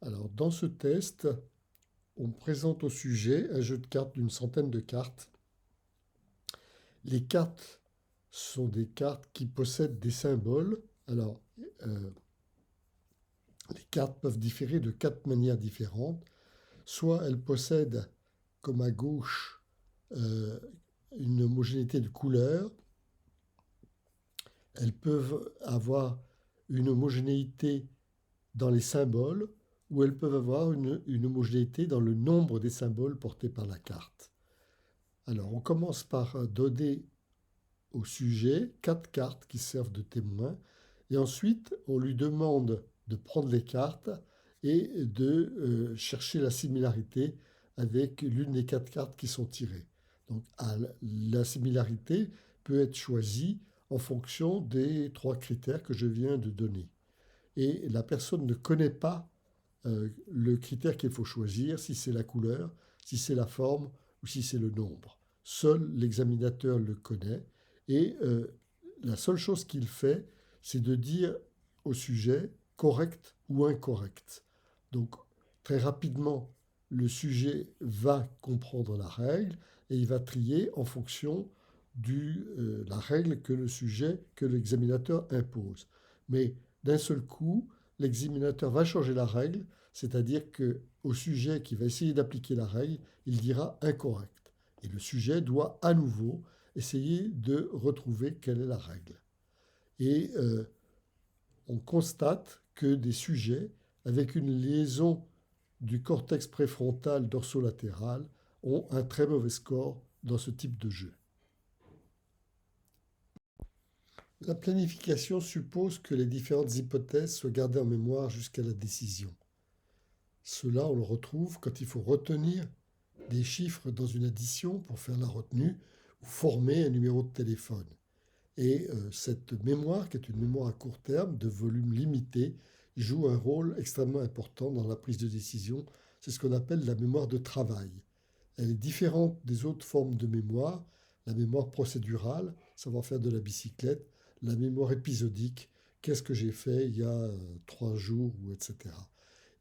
Alors dans ce test, on présente au sujet un jeu de cartes d'une centaine de cartes. Les cartes sont des cartes qui possèdent des symboles. Alors, les cartes peuvent différer de 4 manières différentes. Soit elles possèdent, comme à gauche, une homogénéité de couleurs. Elles peuvent avoir une homogénéité dans les symboles, ou elles peuvent avoir une homogénéité dans le nombre des symboles portés par la carte. Alors, on commence par donner au sujet 4 cartes qui servent de témoins, et ensuite, on lui demande de prendre les cartes et de chercher la similarité avec l'une des 4 cartes qui sont tirées. Donc, la similarité peut être choisie en fonction des 3 critères que je viens de donner. Et la personne ne connaît pas le critère qu'il faut choisir, si c'est la couleur, si c'est la forme ou si c'est le nombre. Seul l'examinateur le connaît et la seule chose qu'il fait, c'est de dire au sujet correct ou incorrect. Donc très rapidement, le sujet va comprendre la règle et il va trier en fonction de la règle que l'examinateur impose. Mais d'un seul coup, l'examinateur va changer la règle, c'est-à-dire qu'au sujet qui va essayer d'appliquer la règle, il dira incorrect. Et le sujet doit à nouveau essayer de retrouver quelle est la règle. Et on constate que des sujets avec une liaison du cortex préfrontal dorsolatéral ont un très mauvais score dans ce type de jeu. La planification suppose que les différentes hypothèses soient gardées en mémoire jusqu'à la décision. Cela, on le retrouve quand il faut retenir des chiffres dans une addition pour faire la retenue ou former un numéro de téléphone. Et cette mémoire, qui est une mémoire à court terme, de volume limité, joue un rôle extrêmement important dans la prise de décision. C'est ce qu'on appelle la mémoire de travail. Elle est différente des autres formes de mémoire. La mémoire procédurale, savoir faire de la bicyclette, la mémoire épisodique, qu'est-ce que j'ai fait il y a 3 jours, ou etc.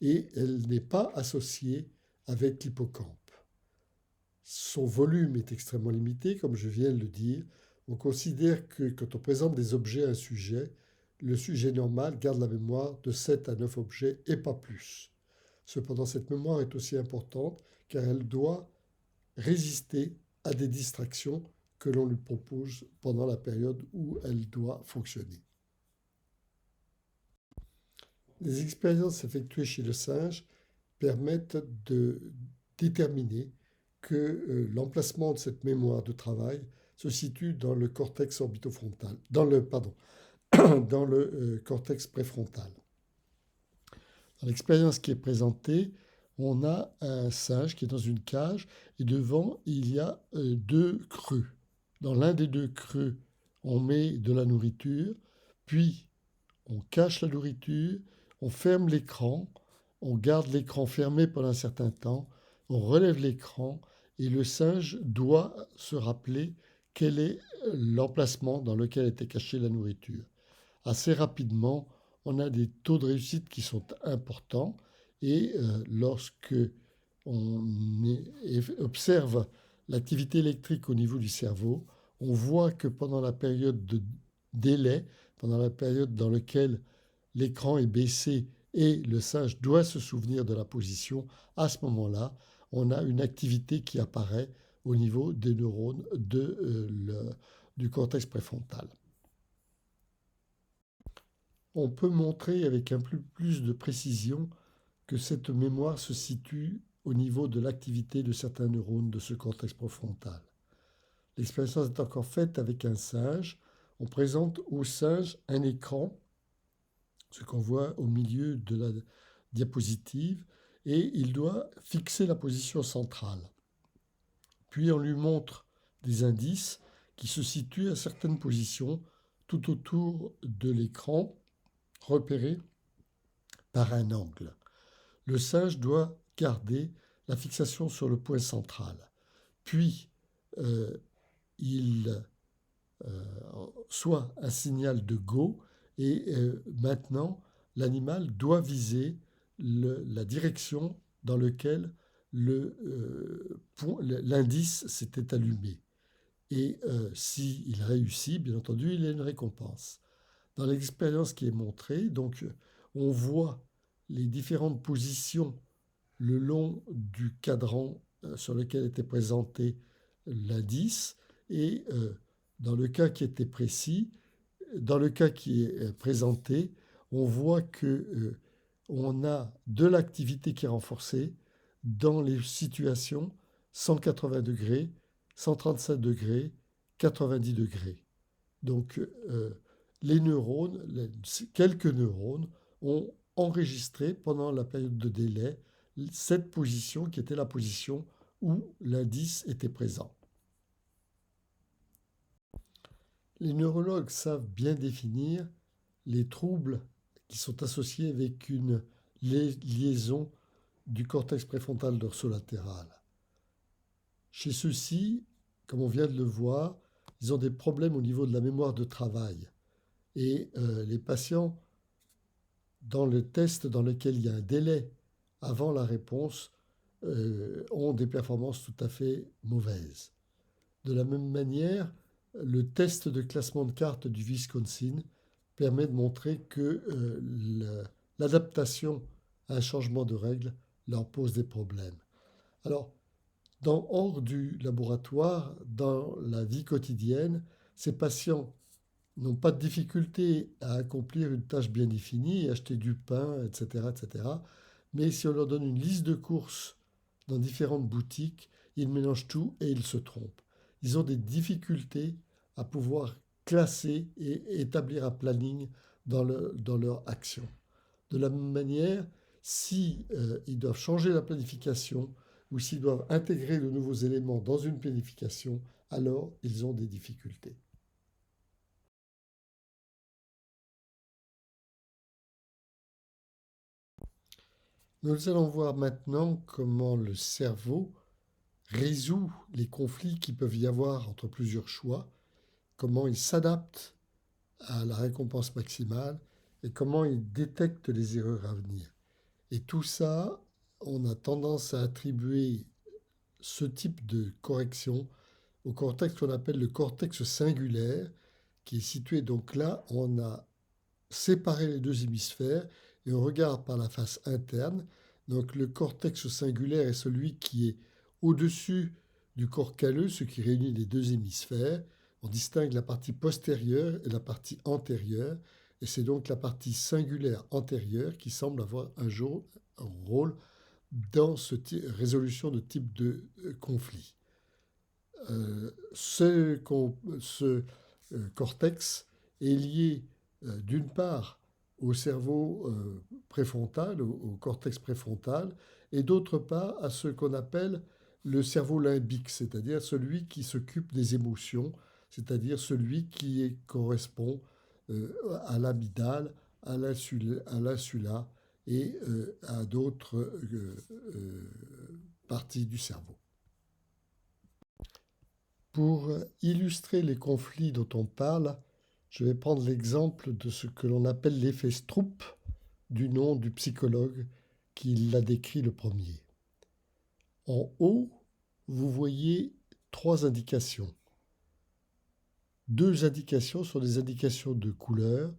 Et elle n'est pas associée avec l'hippocampe. Son volume est extrêmement limité, comme je viens de le dire. On considère que quand on présente des objets à un sujet, le sujet normal garde la mémoire de 7 à 9 objets et pas plus. Cependant, cette mémoire est aussi importante car elle doit résister à des distractions que l'on lui propose pendant la période où elle doit fonctionner. Les expériences effectuées chez le singe permettent de déterminer que l'emplacement de cette mémoire de travail se situe dans le cortex orbitofrontal, dans le cortex préfrontal. Dans l'expérience qui est présentée, on a un singe qui est dans une cage et devant, il y a deux creux. Dans l'un des deux creux, on met de la nourriture, puis on cache la nourriture, on ferme l'écran, on garde l'écran fermé pendant un certain temps, on relève l'écran et le singe doit se rappeler quel est l'emplacement dans lequel était cachée la nourriture. Assez rapidement, on a des taux de réussite qui sont importants et lorsque on observe l'activité électrique au niveau du cerveau, on voit que pendant la période de délai, pendant la période dans laquelle l'écran est baissé et le singe doit se souvenir de la position, à ce moment-là, on a une activité qui apparaît au niveau des neurones du cortex préfrontal. On peut montrer avec un peu plus de précision que cette mémoire se situe au niveau de l'activité de certains neurones de ce cortex préfrontal. L'expérience est encore faite avec un singe. On présente au singe un écran, ce qu'on voit au milieu de la diapositive, et il doit fixer la position centrale. Puis on lui montre des indices qui se situent à certaines positions tout autour de l'écran, repérés par un angle. Le singe doit garder la fixation sur le point central. Puis, il soit un signal de go et maintenant, l'animal doit viser la direction dans laquelle l'indice s'était allumé. Et s'il réussit, bien entendu, il a une récompense. Dans l'expérience qui est montrée, donc, on voit les différentes positions le long du cadran sur lequel était présenté l'indice et dans le cas qui était précis, dans le cas qui est présenté, on voit que on a de l'activité qui est renforcée dans les situations 180 degrés, 137 degrés, 90 degrés. Donc les neurones, quelques neurones, ont enregistré pendant la période de délai cette position qui était la position où l'indice était présent. Les neurologues savent bien définir les troubles qui sont associés avec une liaison du cortex préfrontal dorsolatéral. Chez ceux-ci, comme on vient de le voir, ils ont des problèmes au niveau de la mémoire de travail. Et les patients, dans le test dans lequel il y a un délai avant la réponse, ont des performances tout à fait mauvaises. De la même manière, le test de classement de cartes du Wisconsin permet de montrer que l'adaptation à un changement de règle leur pose des problèmes. Alors, hors du laboratoire, dans la vie quotidienne, ces patients n'ont pas de difficulté à accomplir une tâche bien définie, acheter du pain, etc., etc. Mais si on leur donne une liste de courses dans différentes boutiques, ils mélangent tout et ils se trompent. Ils ont des difficultés à pouvoir classer et établir un planning dans leur action. De la même manière, si ils doivent changer la planification ou s'ils doivent intégrer de nouveaux éléments dans une planification, alors ils ont des difficultés. Nous allons voir maintenant comment le cerveau résout les conflits qui peuvent y avoir entre plusieurs choix, comment il s'adapte à la récompense maximale et comment il détecte les erreurs à venir. Et tout ça, on a tendance à attribuer ce type de correction au cortex qu'on appelle le cortex singulaire, qui est situé donc là, on a séparé les deux hémisphères et on regarde par la face interne. Donc le cortex singulaire est celui qui est au-dessus du corps calleux, ce qui réunit les deux hémisphères. On distingue la partie postérieure et la partie antérieure, et c'est donc la partie singulaire antérieure qui semble avoir un rôle dans cette résolution de type de conflit. Ce cortex est lié d'une part au cerveau préfrontal, au cortex préfrontal, et d'autre part à ce qu'on appelle le cerveau limbique, c'est-à-dire celui qui s'occupe des émotions, c'est-à-dire celui qui correspond à l'amygdale, à l'insula et à d'autres parties du cerveau. Pour illustrer les conflits dont on parle, je vais prendre l'exemple de ce que l'on appelle l'effet Stroop, du nom du psychologue qui l'a décrit le premier. En haut, vous voyez 3 indications. 2 indications sont des indications de couleur,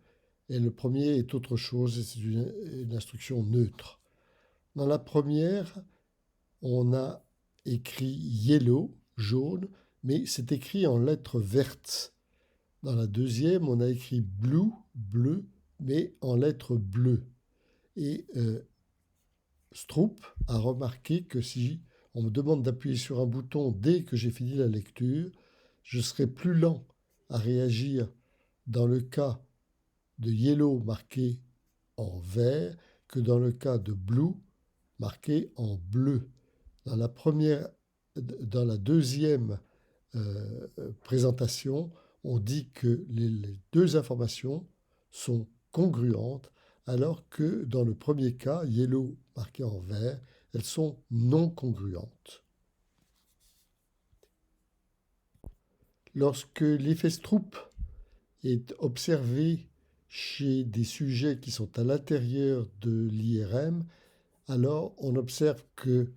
et le premier est autre chose, et c'est une instruction neutre. Dans la première, on a écrit yellow, jaune, mais c'est écrit en lettres vertes. Dans la deuxième, on a écrit blue, bleu, mais en lettres bleues. Et Stroop a remarqué que si on me demande d'appuyer sur un bouton dès que j'ai fini la lecture, je serai plus lent à réagir dans le cas de yellow marqué en vert que dans le cas de blue marqué en bleu. Dans la deuxième présentation, on dit que les 2 informations sont congruentes, alors que dans le premier cas, yellow marqué en vert, elles sont non congruentes. Lorsque l'effet Stroop est observé chez des sujets qui sont à l'intérieur de l'IRM, alors on observe que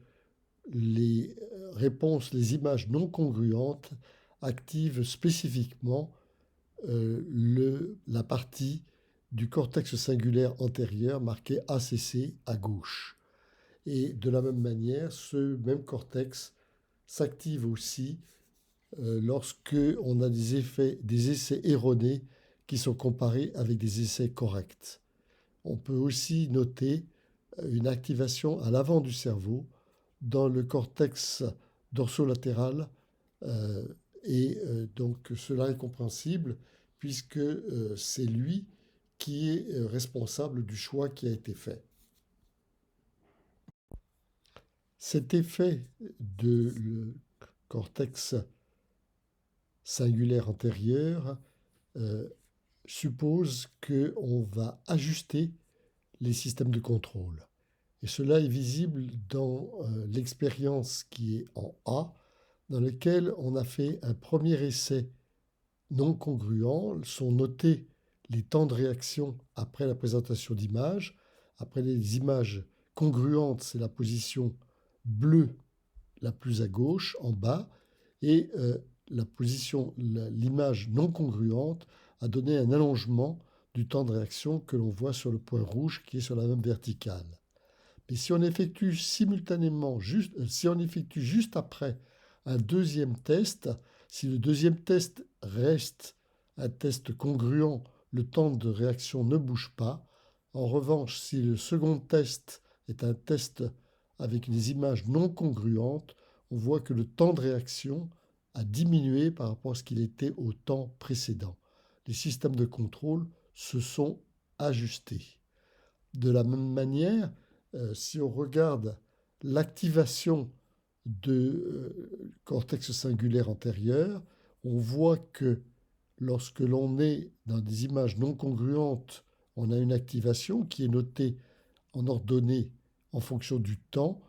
les réponses, les images non congruentes activent spécifiquement la partie du cortex singulaire antérieur marquée ACC à gauche. Et de la même manière, ce même cortex s'active aussi lorsque on a des essais erronés qui sont comparés avec des essais corrects. On peut aussi noter une activation à l'avant du cerveau dans le cortex dorsolatéral et donc cela est compréhensible puisque c'est lui qui est responsable du choix qui a été fait. Cet effet de le cortex singulaire antérieur suppose qu'on va ajuster les systèmes de contrôle. Et cela est visible dans l'expérience qui est en A, dans lequel on a fait un premier essai non congruent. Sont notés les temps de réaction après la présentation d'images. Après les images congruentes, c'est la position bleue la plus à gauche, en bas, et l'image non congruente a donné un allongement du temps de réaction que l'on voit sur le point rouge qui est sur la même verticale. Mais si on effectue juste après un deuxième test, si le deuxième test reste un test congruent, le temps de réaction ne bouge pas. En revanche, si le second test est un test avec des images non congruentes, on voit que le temps de réaction a diminué par rapport à ce qu'il était au temps précédent. Les systèmes de contrôle se sont ajustés. De la même manière, si on regarde l'activation de cortex singulaire antérieur, on voit que lorsque l'on est dans des images non congruentes, on a une activation qui est notée en ordonnée en fonction du temps,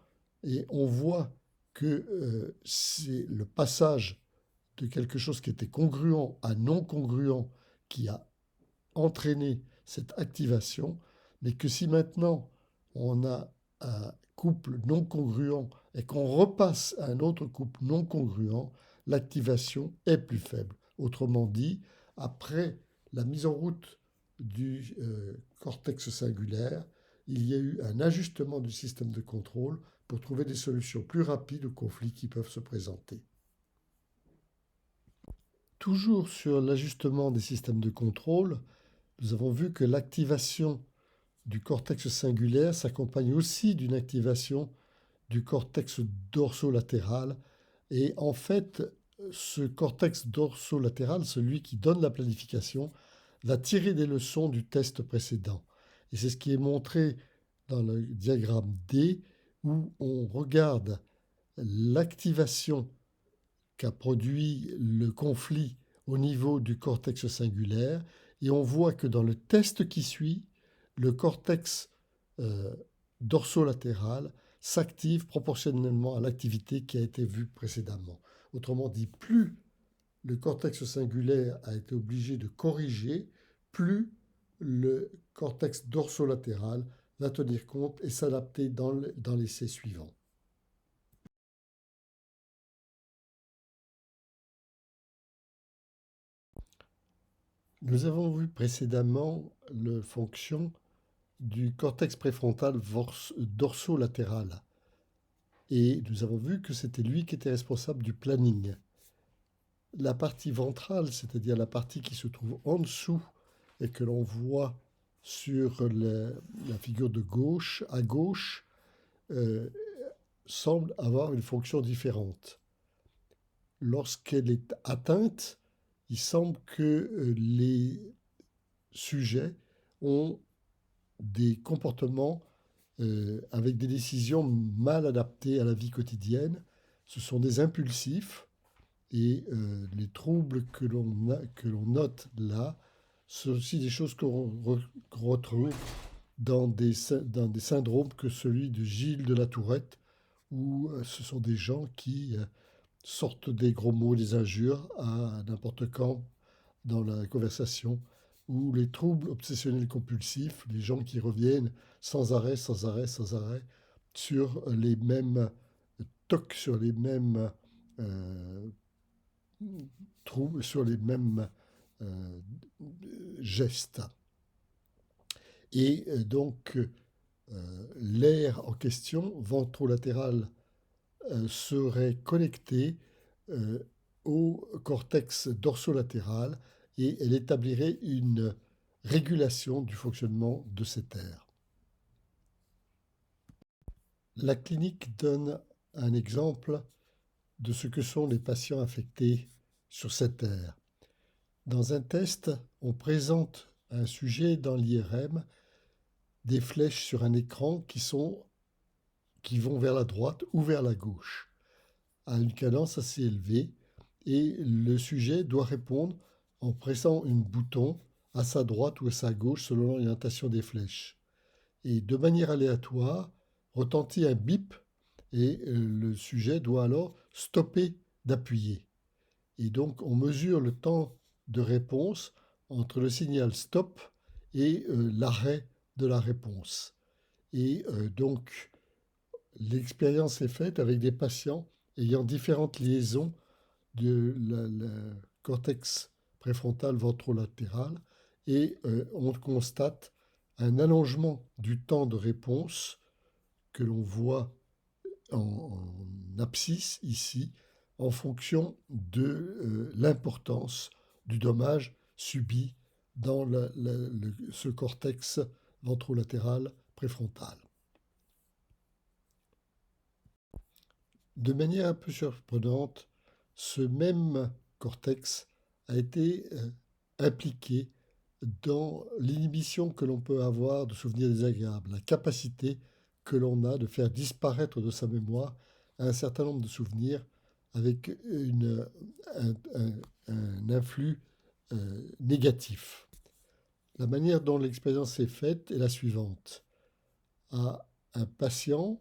et on voit que c'est le passage de quelque chose qui était congruent à non congruent qui a entraîné cette activation, mais que si maintenant on a un couple non congruent et qu'on repasse à un autre couple non congruent, l'activation est plus faible. Autrement dit, après la mise en route du cortex singulaire, il y a eu un ajustement du système de contrôle pour trouver des solutions plus rapides aux conflits qui peuvent se présenter. Toujours sur l'ajustement des systèmes de contrôle, nous avons vu que l'activation du cortex singulaire s'accompagne aussi d'une activation du cortex dorsolatéral. Et en fait, ce cortex dorsolatéral, celui qui donne la planification, va tirer des leçons du test précédent. Et c'est ce qui est montré dans le diagramme D, où on regarde l'activation qu'a produit le conflit au niveau du cortex singulaire, et on voit que dans le test qui suit, le cortex dorsolatéral s'active proportionnellement à l'activité qui a été vue précédemment. Autrement dit, plus le cortex singulaire a été obligé de corriger, plus le cortex dorsolatéral va tenir compte et s'adapter dans l'essai suivant. Nous avons vu précédemment la fonction du cortex préfrontal dorsolatéral. Et nous avons vu que c'était lui qui était responsable du planning. La partie ventrale, c'est-à-dire la partie qui se trouve en dessous et que l'on voit sur la figure de gauche, à gauche, semble avoir une fonction différente. Lorsqu'elle est atteinte, il semble que les sujets ont des comportements avec des décisions mal adaptées à la vie quotidienne. Ce sont des impulsifs et les troubles que l'on note là sont aussi des choses qu'on retrouve dans des syndromes que celui de Gilles de la Tourette, où ce sont des gens qui sortent des gros mots, des injures à n'importe quand dans la conversation, ou les troubles obsessionnels compulsifs, les gens qui reviennent sans arrêt, sans arrêt, sans arrêt, sur les mêmes tocs, sur les mêmes troubles, sur les mêmes gestes. Et donc, l'aire en question, ventrolatéral, serait connecté au cortex dorsolatéral et elle établirait une régulation du fonctionnement de cette aire. La clinique donne un exemple de ce que sont les patients affectés sur cette aire. Dans un test, on présente à un sujet dans l'IRM des flèches sur un écran qui vont vers la droite ou vers la gauche, à une cadence assez élevée, et le sujet doit répondre en pressant un bouton à sa droite ou à sa gauche selon l'orientation des flèches. Et de manière aléatoire, retentit un bip et le sujet doit alors stopper d'appuyer. Et donc on mesure le temps de réponse entre le signal stop et l'arrêt de la réponse. Et donc l'expérience est faite avec des patients ayant différentes liaisons de la cortex préfrontal ventrolatéral et on constate un allongement du temps de réponse que l'on voit en abscisse ici en fonction de l'importance du dommage subi dans ce cortex ventrolatéral préfrontal. De manière un peu surprenante, ce même cortex a été impliqué dans l'inhibition que l'on peut avoir de souvenirs désagréables, la capacité que l'on a de faire disparaître de sa mémoire un certain nombre de souvenirs avec un influx négatif. La manière dont l'expérience est faite est la suivante. À un patient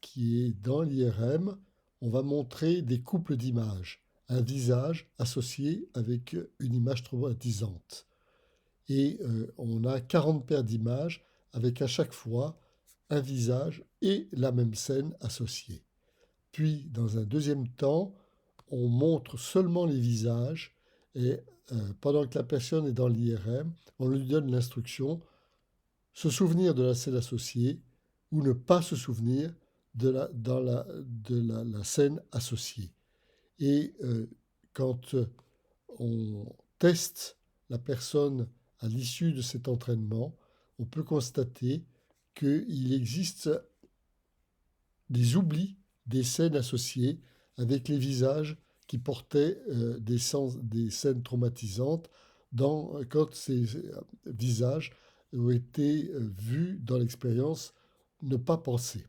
qui est dans l'IRM, on va montrer des couples d'images, un visage associé avec une image traumatisante. Et on a 40 paires d'images avec à chaque fois un visage et la même scène associée. Puis, dans un deuxième temps, on montre seulement les visages et pendant que la personne est dans l'IRM, on lui donne l'instruction se souvenir de la scène associée ou ne pas se souvenir de la scène associée. Et quand on teste la personne à l'issue de cet entraînement, on peut constater qu'il existe des oublis des scènes associées avec les visages qui portaient des scènes traumatisantes quand ces visages ont été vus dans l'expérience ne pas penser.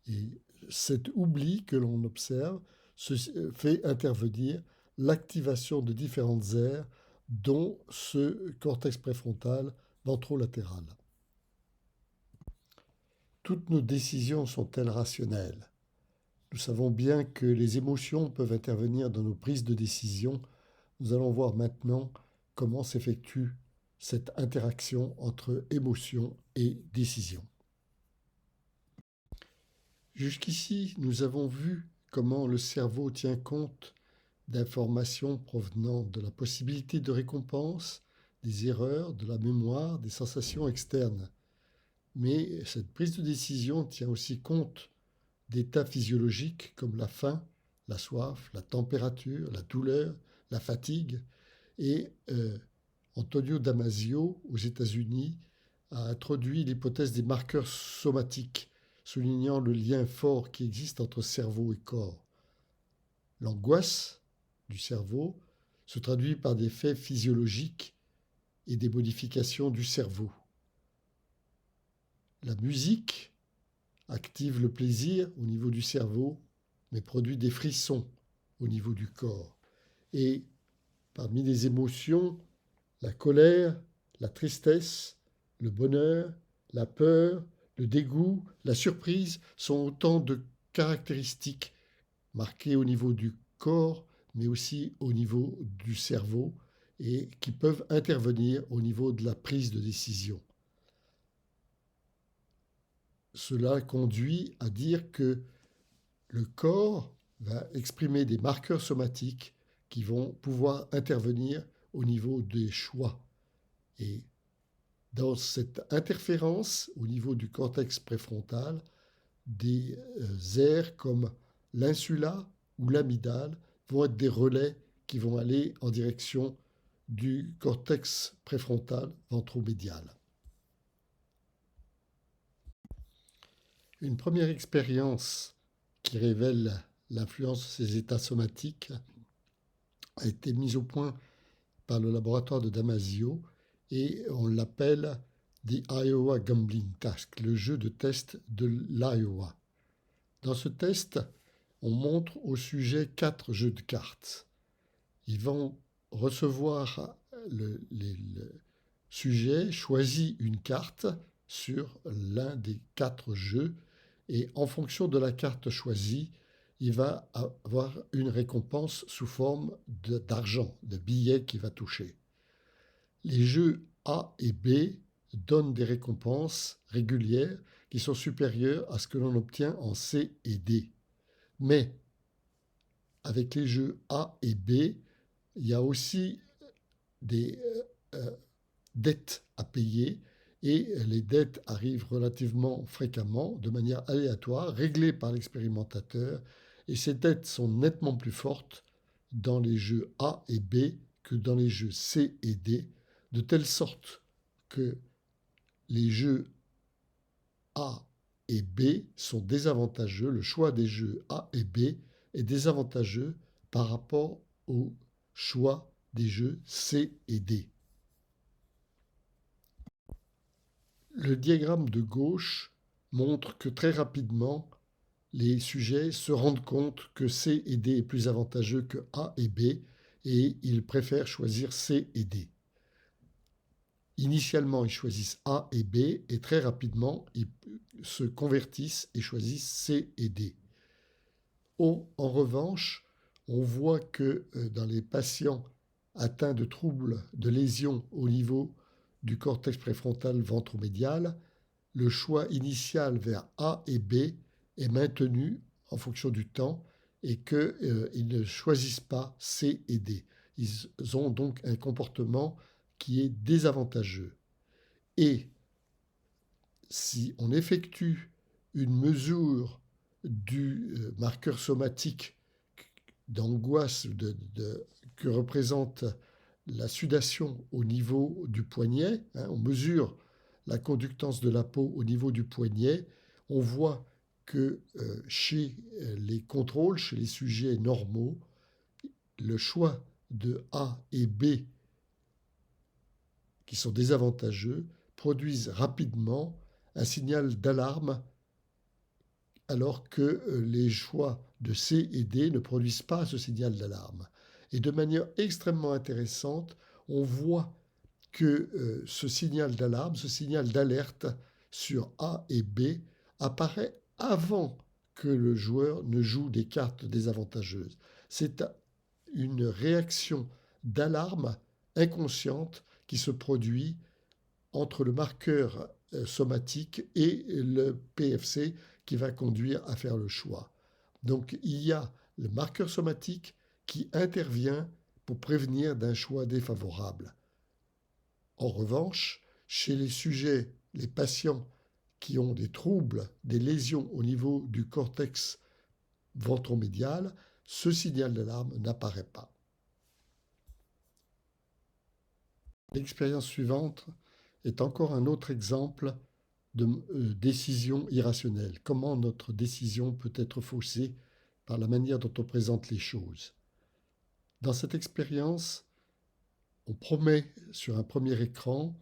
Et cet oubli que l'on observe fait intervenir l'activation de différentes aires, dont ce cortex préfrontal ventrolatéral. Toutes nos décisions sont-elles rationnelles? Nous savons bien que les émotions peuvent intervenir dans nos prises de décision. Nous allons voir maintenant comment s'effectue cette interaction entre émotion et décision. Jusqu'ici, nous avons vu comment le cerveau tient compte d'informations provenant de la possibilité de récompense, des erreurs, de la mémoire, des sensations externes. Mais cette prise de décision tient aussi compte d'états physiologiques comme la faim, la soif, la température, la douleur, la fatigue. Et Antonio Damasio, aux États-Unis, a introduit l'hypothèse des marqueurs somatiques, soulignant le lien fort qui existe entre cerveau et corps. L'angoisse du cerveau se traduit par des faits physiologiques et des modifications du cerveau. La musique active le plaisir au niveau du cerveau, mais produit des frissons au niveau du corps. Et parmi les émotions, la colère, la tristesse, le bonheur, la peur, le dégoût, la surprise sont autant de caractéristiques marquées au niveau du corps, mais aussi au niveau du cerveau, et qui peuvent intervenir au niveau de la prise de décision. Cela conduit à dire que le corps va exprimer des marqueurs somatiques qui vont pouvoir intervenir au niveau des choix. Et dans cette interférence au niveau du cortex préfrontal, des aires comme l'insula ou l'amygdale vont être des relais qui vont aller en direction du cortex préfrontal ventromédial. Une première expérience qui révèle l'influence de ces états somatiques a été mise au point par le laboratoire de Damasio et on l'appelle The Iowa Gambling Task, le jeu de test de l'Iowa. Dans ce test, on montre au sujet 4 jeux de cartes. Ils vont recevoir, le sujet choisit une carte sur l'un des 4 jeux et en fonction de la carte choisie, il va avoir une récompense sous forme d'argent, de billets qu'il va toucher. Les jeux A et B donnent des récompenses régulières qui sont supérieures à ce que l'on obtient en C et D. Mais avec les jeux A et B, il y a aussi des dettes à payer et les dettes arrivent relativement fréquemment, de manière aléatoire, réglées par l'expérimentateur, et ces dettes sont nettement plus fortes dans les jeux A et B que dans les jeux C et D, de telle sorte que les jeux A et B sont désavantageux, le choix des jeux A et B est désavantageux par rapport au choix des jeux C et D. Le diagramme de gauche montre que très rapidement, les sujets se rendent compte que C et D est plus avantageux que A et B et ils préfèrent choisir C et D. Initialement, ils choisissent A et B et très rapidement, ils se convertissent et choisissent C et D. En revanche, on voit que dans les patients atteints de troubles, de lésions au niveau du cortex préfrontal ventromédial, le choix initial vers A et B est maintenu en fonction du temps et qu'ils ne choisissent pas C et D. Ils ont donc un comportement qui est désavantageux. Et si on effectue une mesure du marqueur somatique d'angoisse que représente la sudation au niveau du poignet, hein, on mesure la conductance de la peau au niveau du poignet, on voit que chez les contrôles, chez les sujets normaux, le choix de A et B, qui sont désavantageux, produisent rapidement un signal d'alarme, alors que les choix de C et D ne produisent pas ce signal d'alarme. Et de manière extrêmement intéressante, on voit que ce signal d'alarme, ce signal d'alerte sur A et B apparaît avant que le joueur ne joue des cartes désavantageuses. C'est une réaction d'alarme inconsciente qui se produit entre le marqueur somatique et le PFC qui va conduire à faire le choix. Donc il y a le marqueur somatique qui intervient pour prévenir d'un choix défavorable. En revanche, chez les sujets, les patients qui ont des troubles, des lésions au niveau du cortex ventromédial, ce signal d'alarme n'apparaît pas. L'expérience suivante est encore un autre exemple de décision irrationnelle. Comment notre décision peut être faussée par la manière dont on présente les choses. Dans cette expérience, on promet sur un premier écran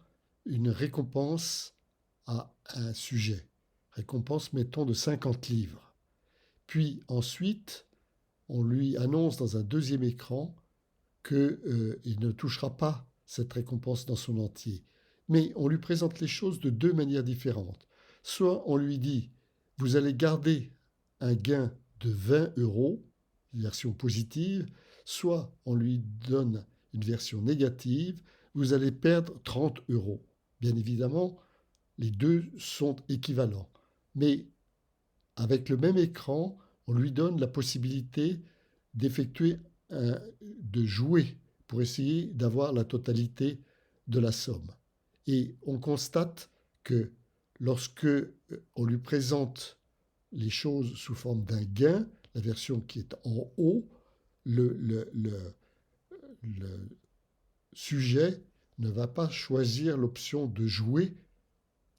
une récompense à un sujet. Récompense, mettons, de 50 livres. Puis ensuite, on lui annonce dans un deuxième écran qu'il ne touchera pas cette récompense dans son entier. Mais on lui présente les choses de deux manières différentes. Soit on lui dit, vous allez garder un gain de 20 €, une version positive, soit on lui donne une version négative, vous allez perdre 30 €. Bien évidemment, les deux sont équivalents. Mais avec le même écran, on lui donne la possibilité d'effectuer, de jouer pour essayer d'avoir la totalité de la somme. Et on constate que lorsque on lui présente les choses sous forme d'un gain, la version qui est en haut, le sujet ne va pas choisir l'option de jouer,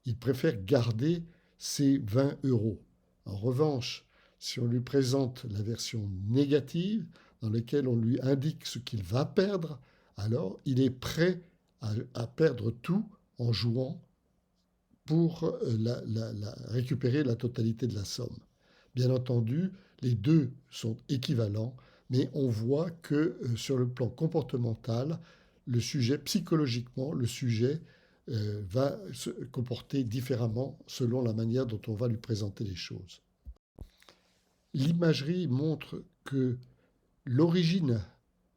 il préfère garder ses 20 €. En revanche, si on lui présente la version négative, dans laquelle on lui indique ce qu'il va perdre, alors il est prêt à perdre tout en jouant pour récupérer la totalité de la somme. Bien entendu, les deux sont équivalents, mais on voit que sur le plan comportemental, le sujet, psychologiquement, le sujet va se comporter différemment selon la manière dont on va lui présenter les choses. L'imagerie montre que l'origine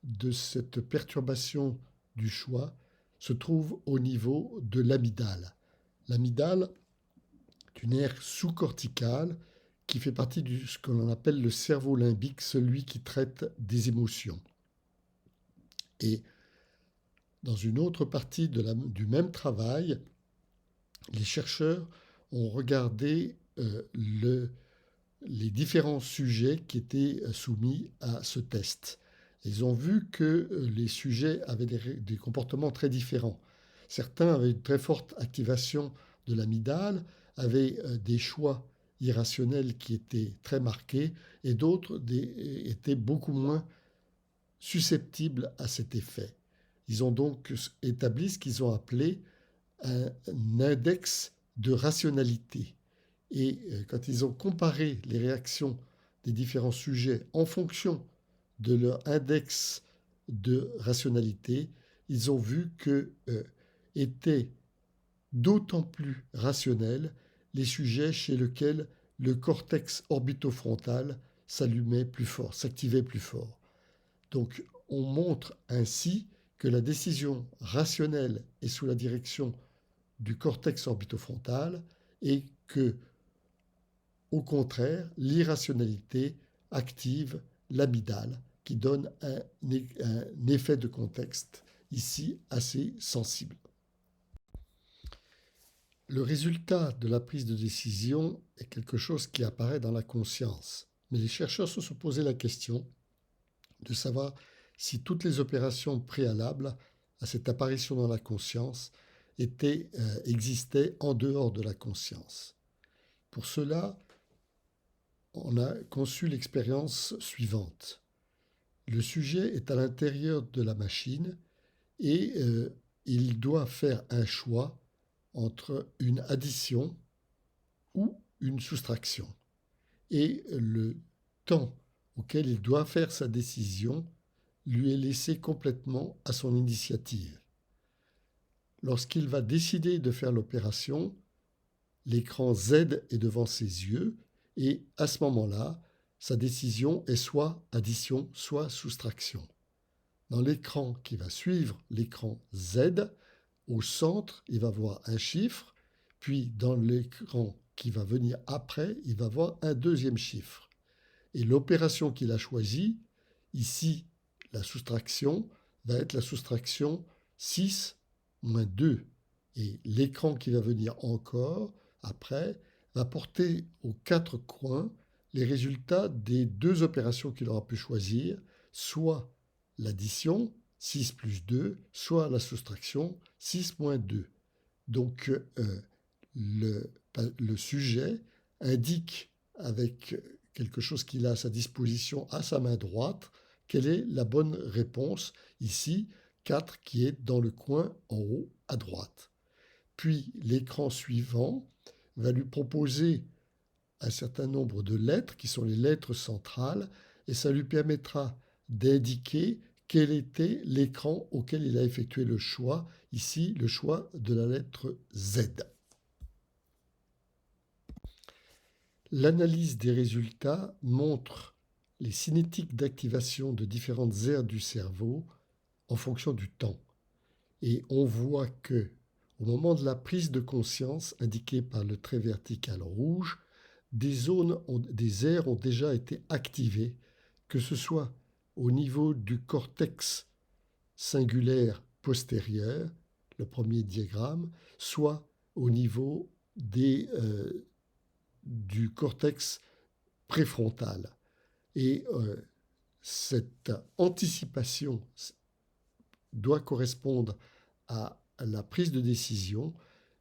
de cette perturbation du choix se trouve au niveau de l'amygdale. L'amygdale est une aire sous-corticale qui fait partie de ce que l'on appelle le cerveau limbique, celui qui traite des émotions. Et dans une autre partie du même travail, les chercheurs ont regardé les différents sujets qui étaient soumis à ce test. Ils ont vu que les sujets avaient des comportements très différents. Certains avaient une très forte activation de l'amygdale, avaient des choix irrationnels qui étaient très marqués, et d'autres étaient beaucoup moins susceptibles à cet effet. Ils ont donc établi ce qu'ils ont appelé un index de rationalité. Et quand ils ont comparé les réactions des différents sujets en fonction de leur index de rationalité, ils ont vu que étaient d'autant plus rationnels les sujets chez lesquels le cortex orbitofrontal s'allumait plus fort, s'activait plus fort. Donc on montre ainsi que la décision rationnelle est sous la direction du cortex orbitofrontal et que, au contraire, l'irrationalité active l'amygdale qui donne un effet de contexte ici assez sensible. Le résultat de la prise de décision est quelque chose qui apparaît dans la conscience. Mais les chercheurs se sont posé la question, de savoir si toutes les opérations préalables à cette apparition dans la conscience existaient en dehors de la conscience. Pour cela, on a conçu l'expérience suivante. Le sujet est à l'intérieur de la machine et il doit faire un choix entre une addition ou une soustraction. Et le temps auquel il doit faire sa décision lui est laissé complètement à son initiative. Lorsqu'il va décider de faire l'opération, l'écran Z est devant ses yeux et à ce moment-là, sa décision est soit addition, soit soustraction. Dans l'écran qui va suivre l'écran Z, au centre, il va voir un chiffre, puis dans l'écran qui va venir après, il va voir un deuxième chiffre. Et l'opération qu'il a choisie, ici, la soustraction, va être la soustraction 6 moins 2. Et l'écran qui va venir encore après va porter aux quatre coins les résultats des deux opérations qu'il aura pu choisir, soit l'addition 6 plus 2, soit la soustraction 6 moins 2. Donc le sujet indique avec quelque chose qu'il a à sa disposition à sa main droite quelle est la bonne réponse, ici 4 qui est dans le coin en haut à droite. Puis l'écran suivant va lui proposer un certain nombre de lettres qui sont les lettres centrales et ça lui permettra d'indiquer quel était l'écran auquel il a effectué le choix, ici le choix de la lettre Z. L'analyse des résultats montre les cinétiques d'activation de différentes aires du cerveau en fonction du temps. Et on voit que, au moment de la prise de conscience indiquée par le trait vertical rouge, des aires ont déjà été activées, que ce soit au niveau du cortex singulaire postérieur, le premier diagramme, soit au niveau du cortex préfrontal. Et cette anticipation doit correspondre à la prise de décision.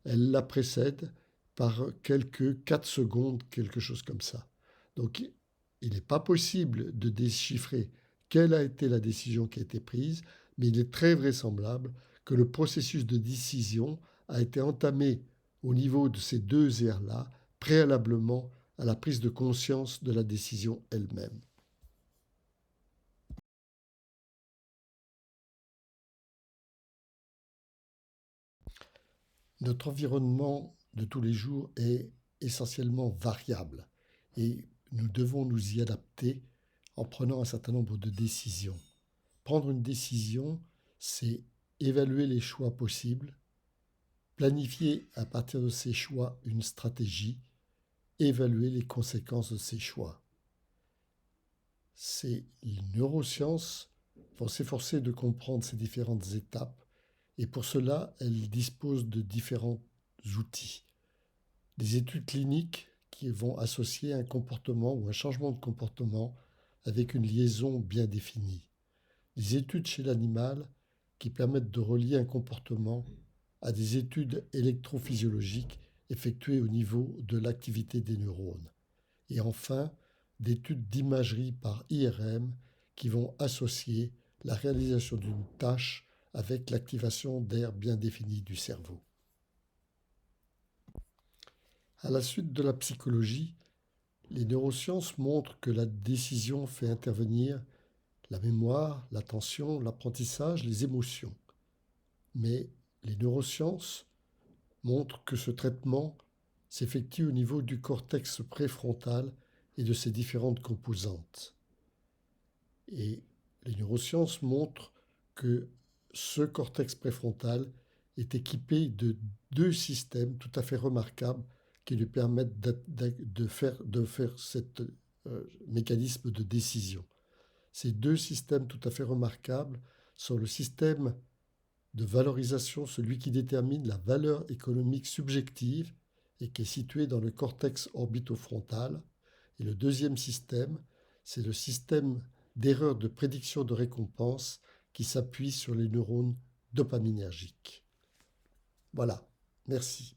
Elle la précède par quelques 4 secondes, quelque chose comme ça. Donc, il n'est pas possible de déchiffrer quelle a été la décision qui a été prise, mais il est très vraisemblable que le processus de décision a été entamé au niveau de ces deux aires-là, préalablement à la prise de conscience de la décision elle-même. Notre environnement de tous les jours est essentiellement variable et nous devons nous y adapter en prenant un certain nombre de décisions. Prendre une décision, c'est évaluer les choix possibles, planifier à partir de ces choix une stratégie, évaluer les conséquences de ces choix. Les neurosciences vont s'efforcer de comprendre ces différentes étapes et pour cela, elles disposent de différents outils. Des études cliniques qui vont associer un comportement ou un changement de comportement avec une liaison bien définie. Des études chez l'animal qui permettent de relier un comportement à des études électrophysiologiques effectuées au niveau de l'activité des neurones. Et enfin, d'études d'imagerie par IRM qui vont associer la réalisation d'une tâche avec l'activation d'aires bien définies du cerveau. À la suite de la psychologie, les neurosciences montrent que la décision fait intervenir la mémoire, l'attention, l'apprentissage, les émotions. Mais les neurosciences montrent que ce traitement s'effectue au niveau du cortex préfrontal et de ses différentes composantes. Et les neurosciences montrent que ce cortex préfrontal est équipé de 2 systèmes tout à fait remarquables qui lui permettent de faire ce mécanisme de décision. Ces 2 systèmes tout à fait remarquables sont le système de valorisation, celui qui détermine la valeur économique subjective et qui est situé dans le cortex orbitofrontal. Et le deuxième système, c'est le système d'erreurs de prédiction de récompense qui s'appuient sur les neurones dopaminergiques. Voilà, merci.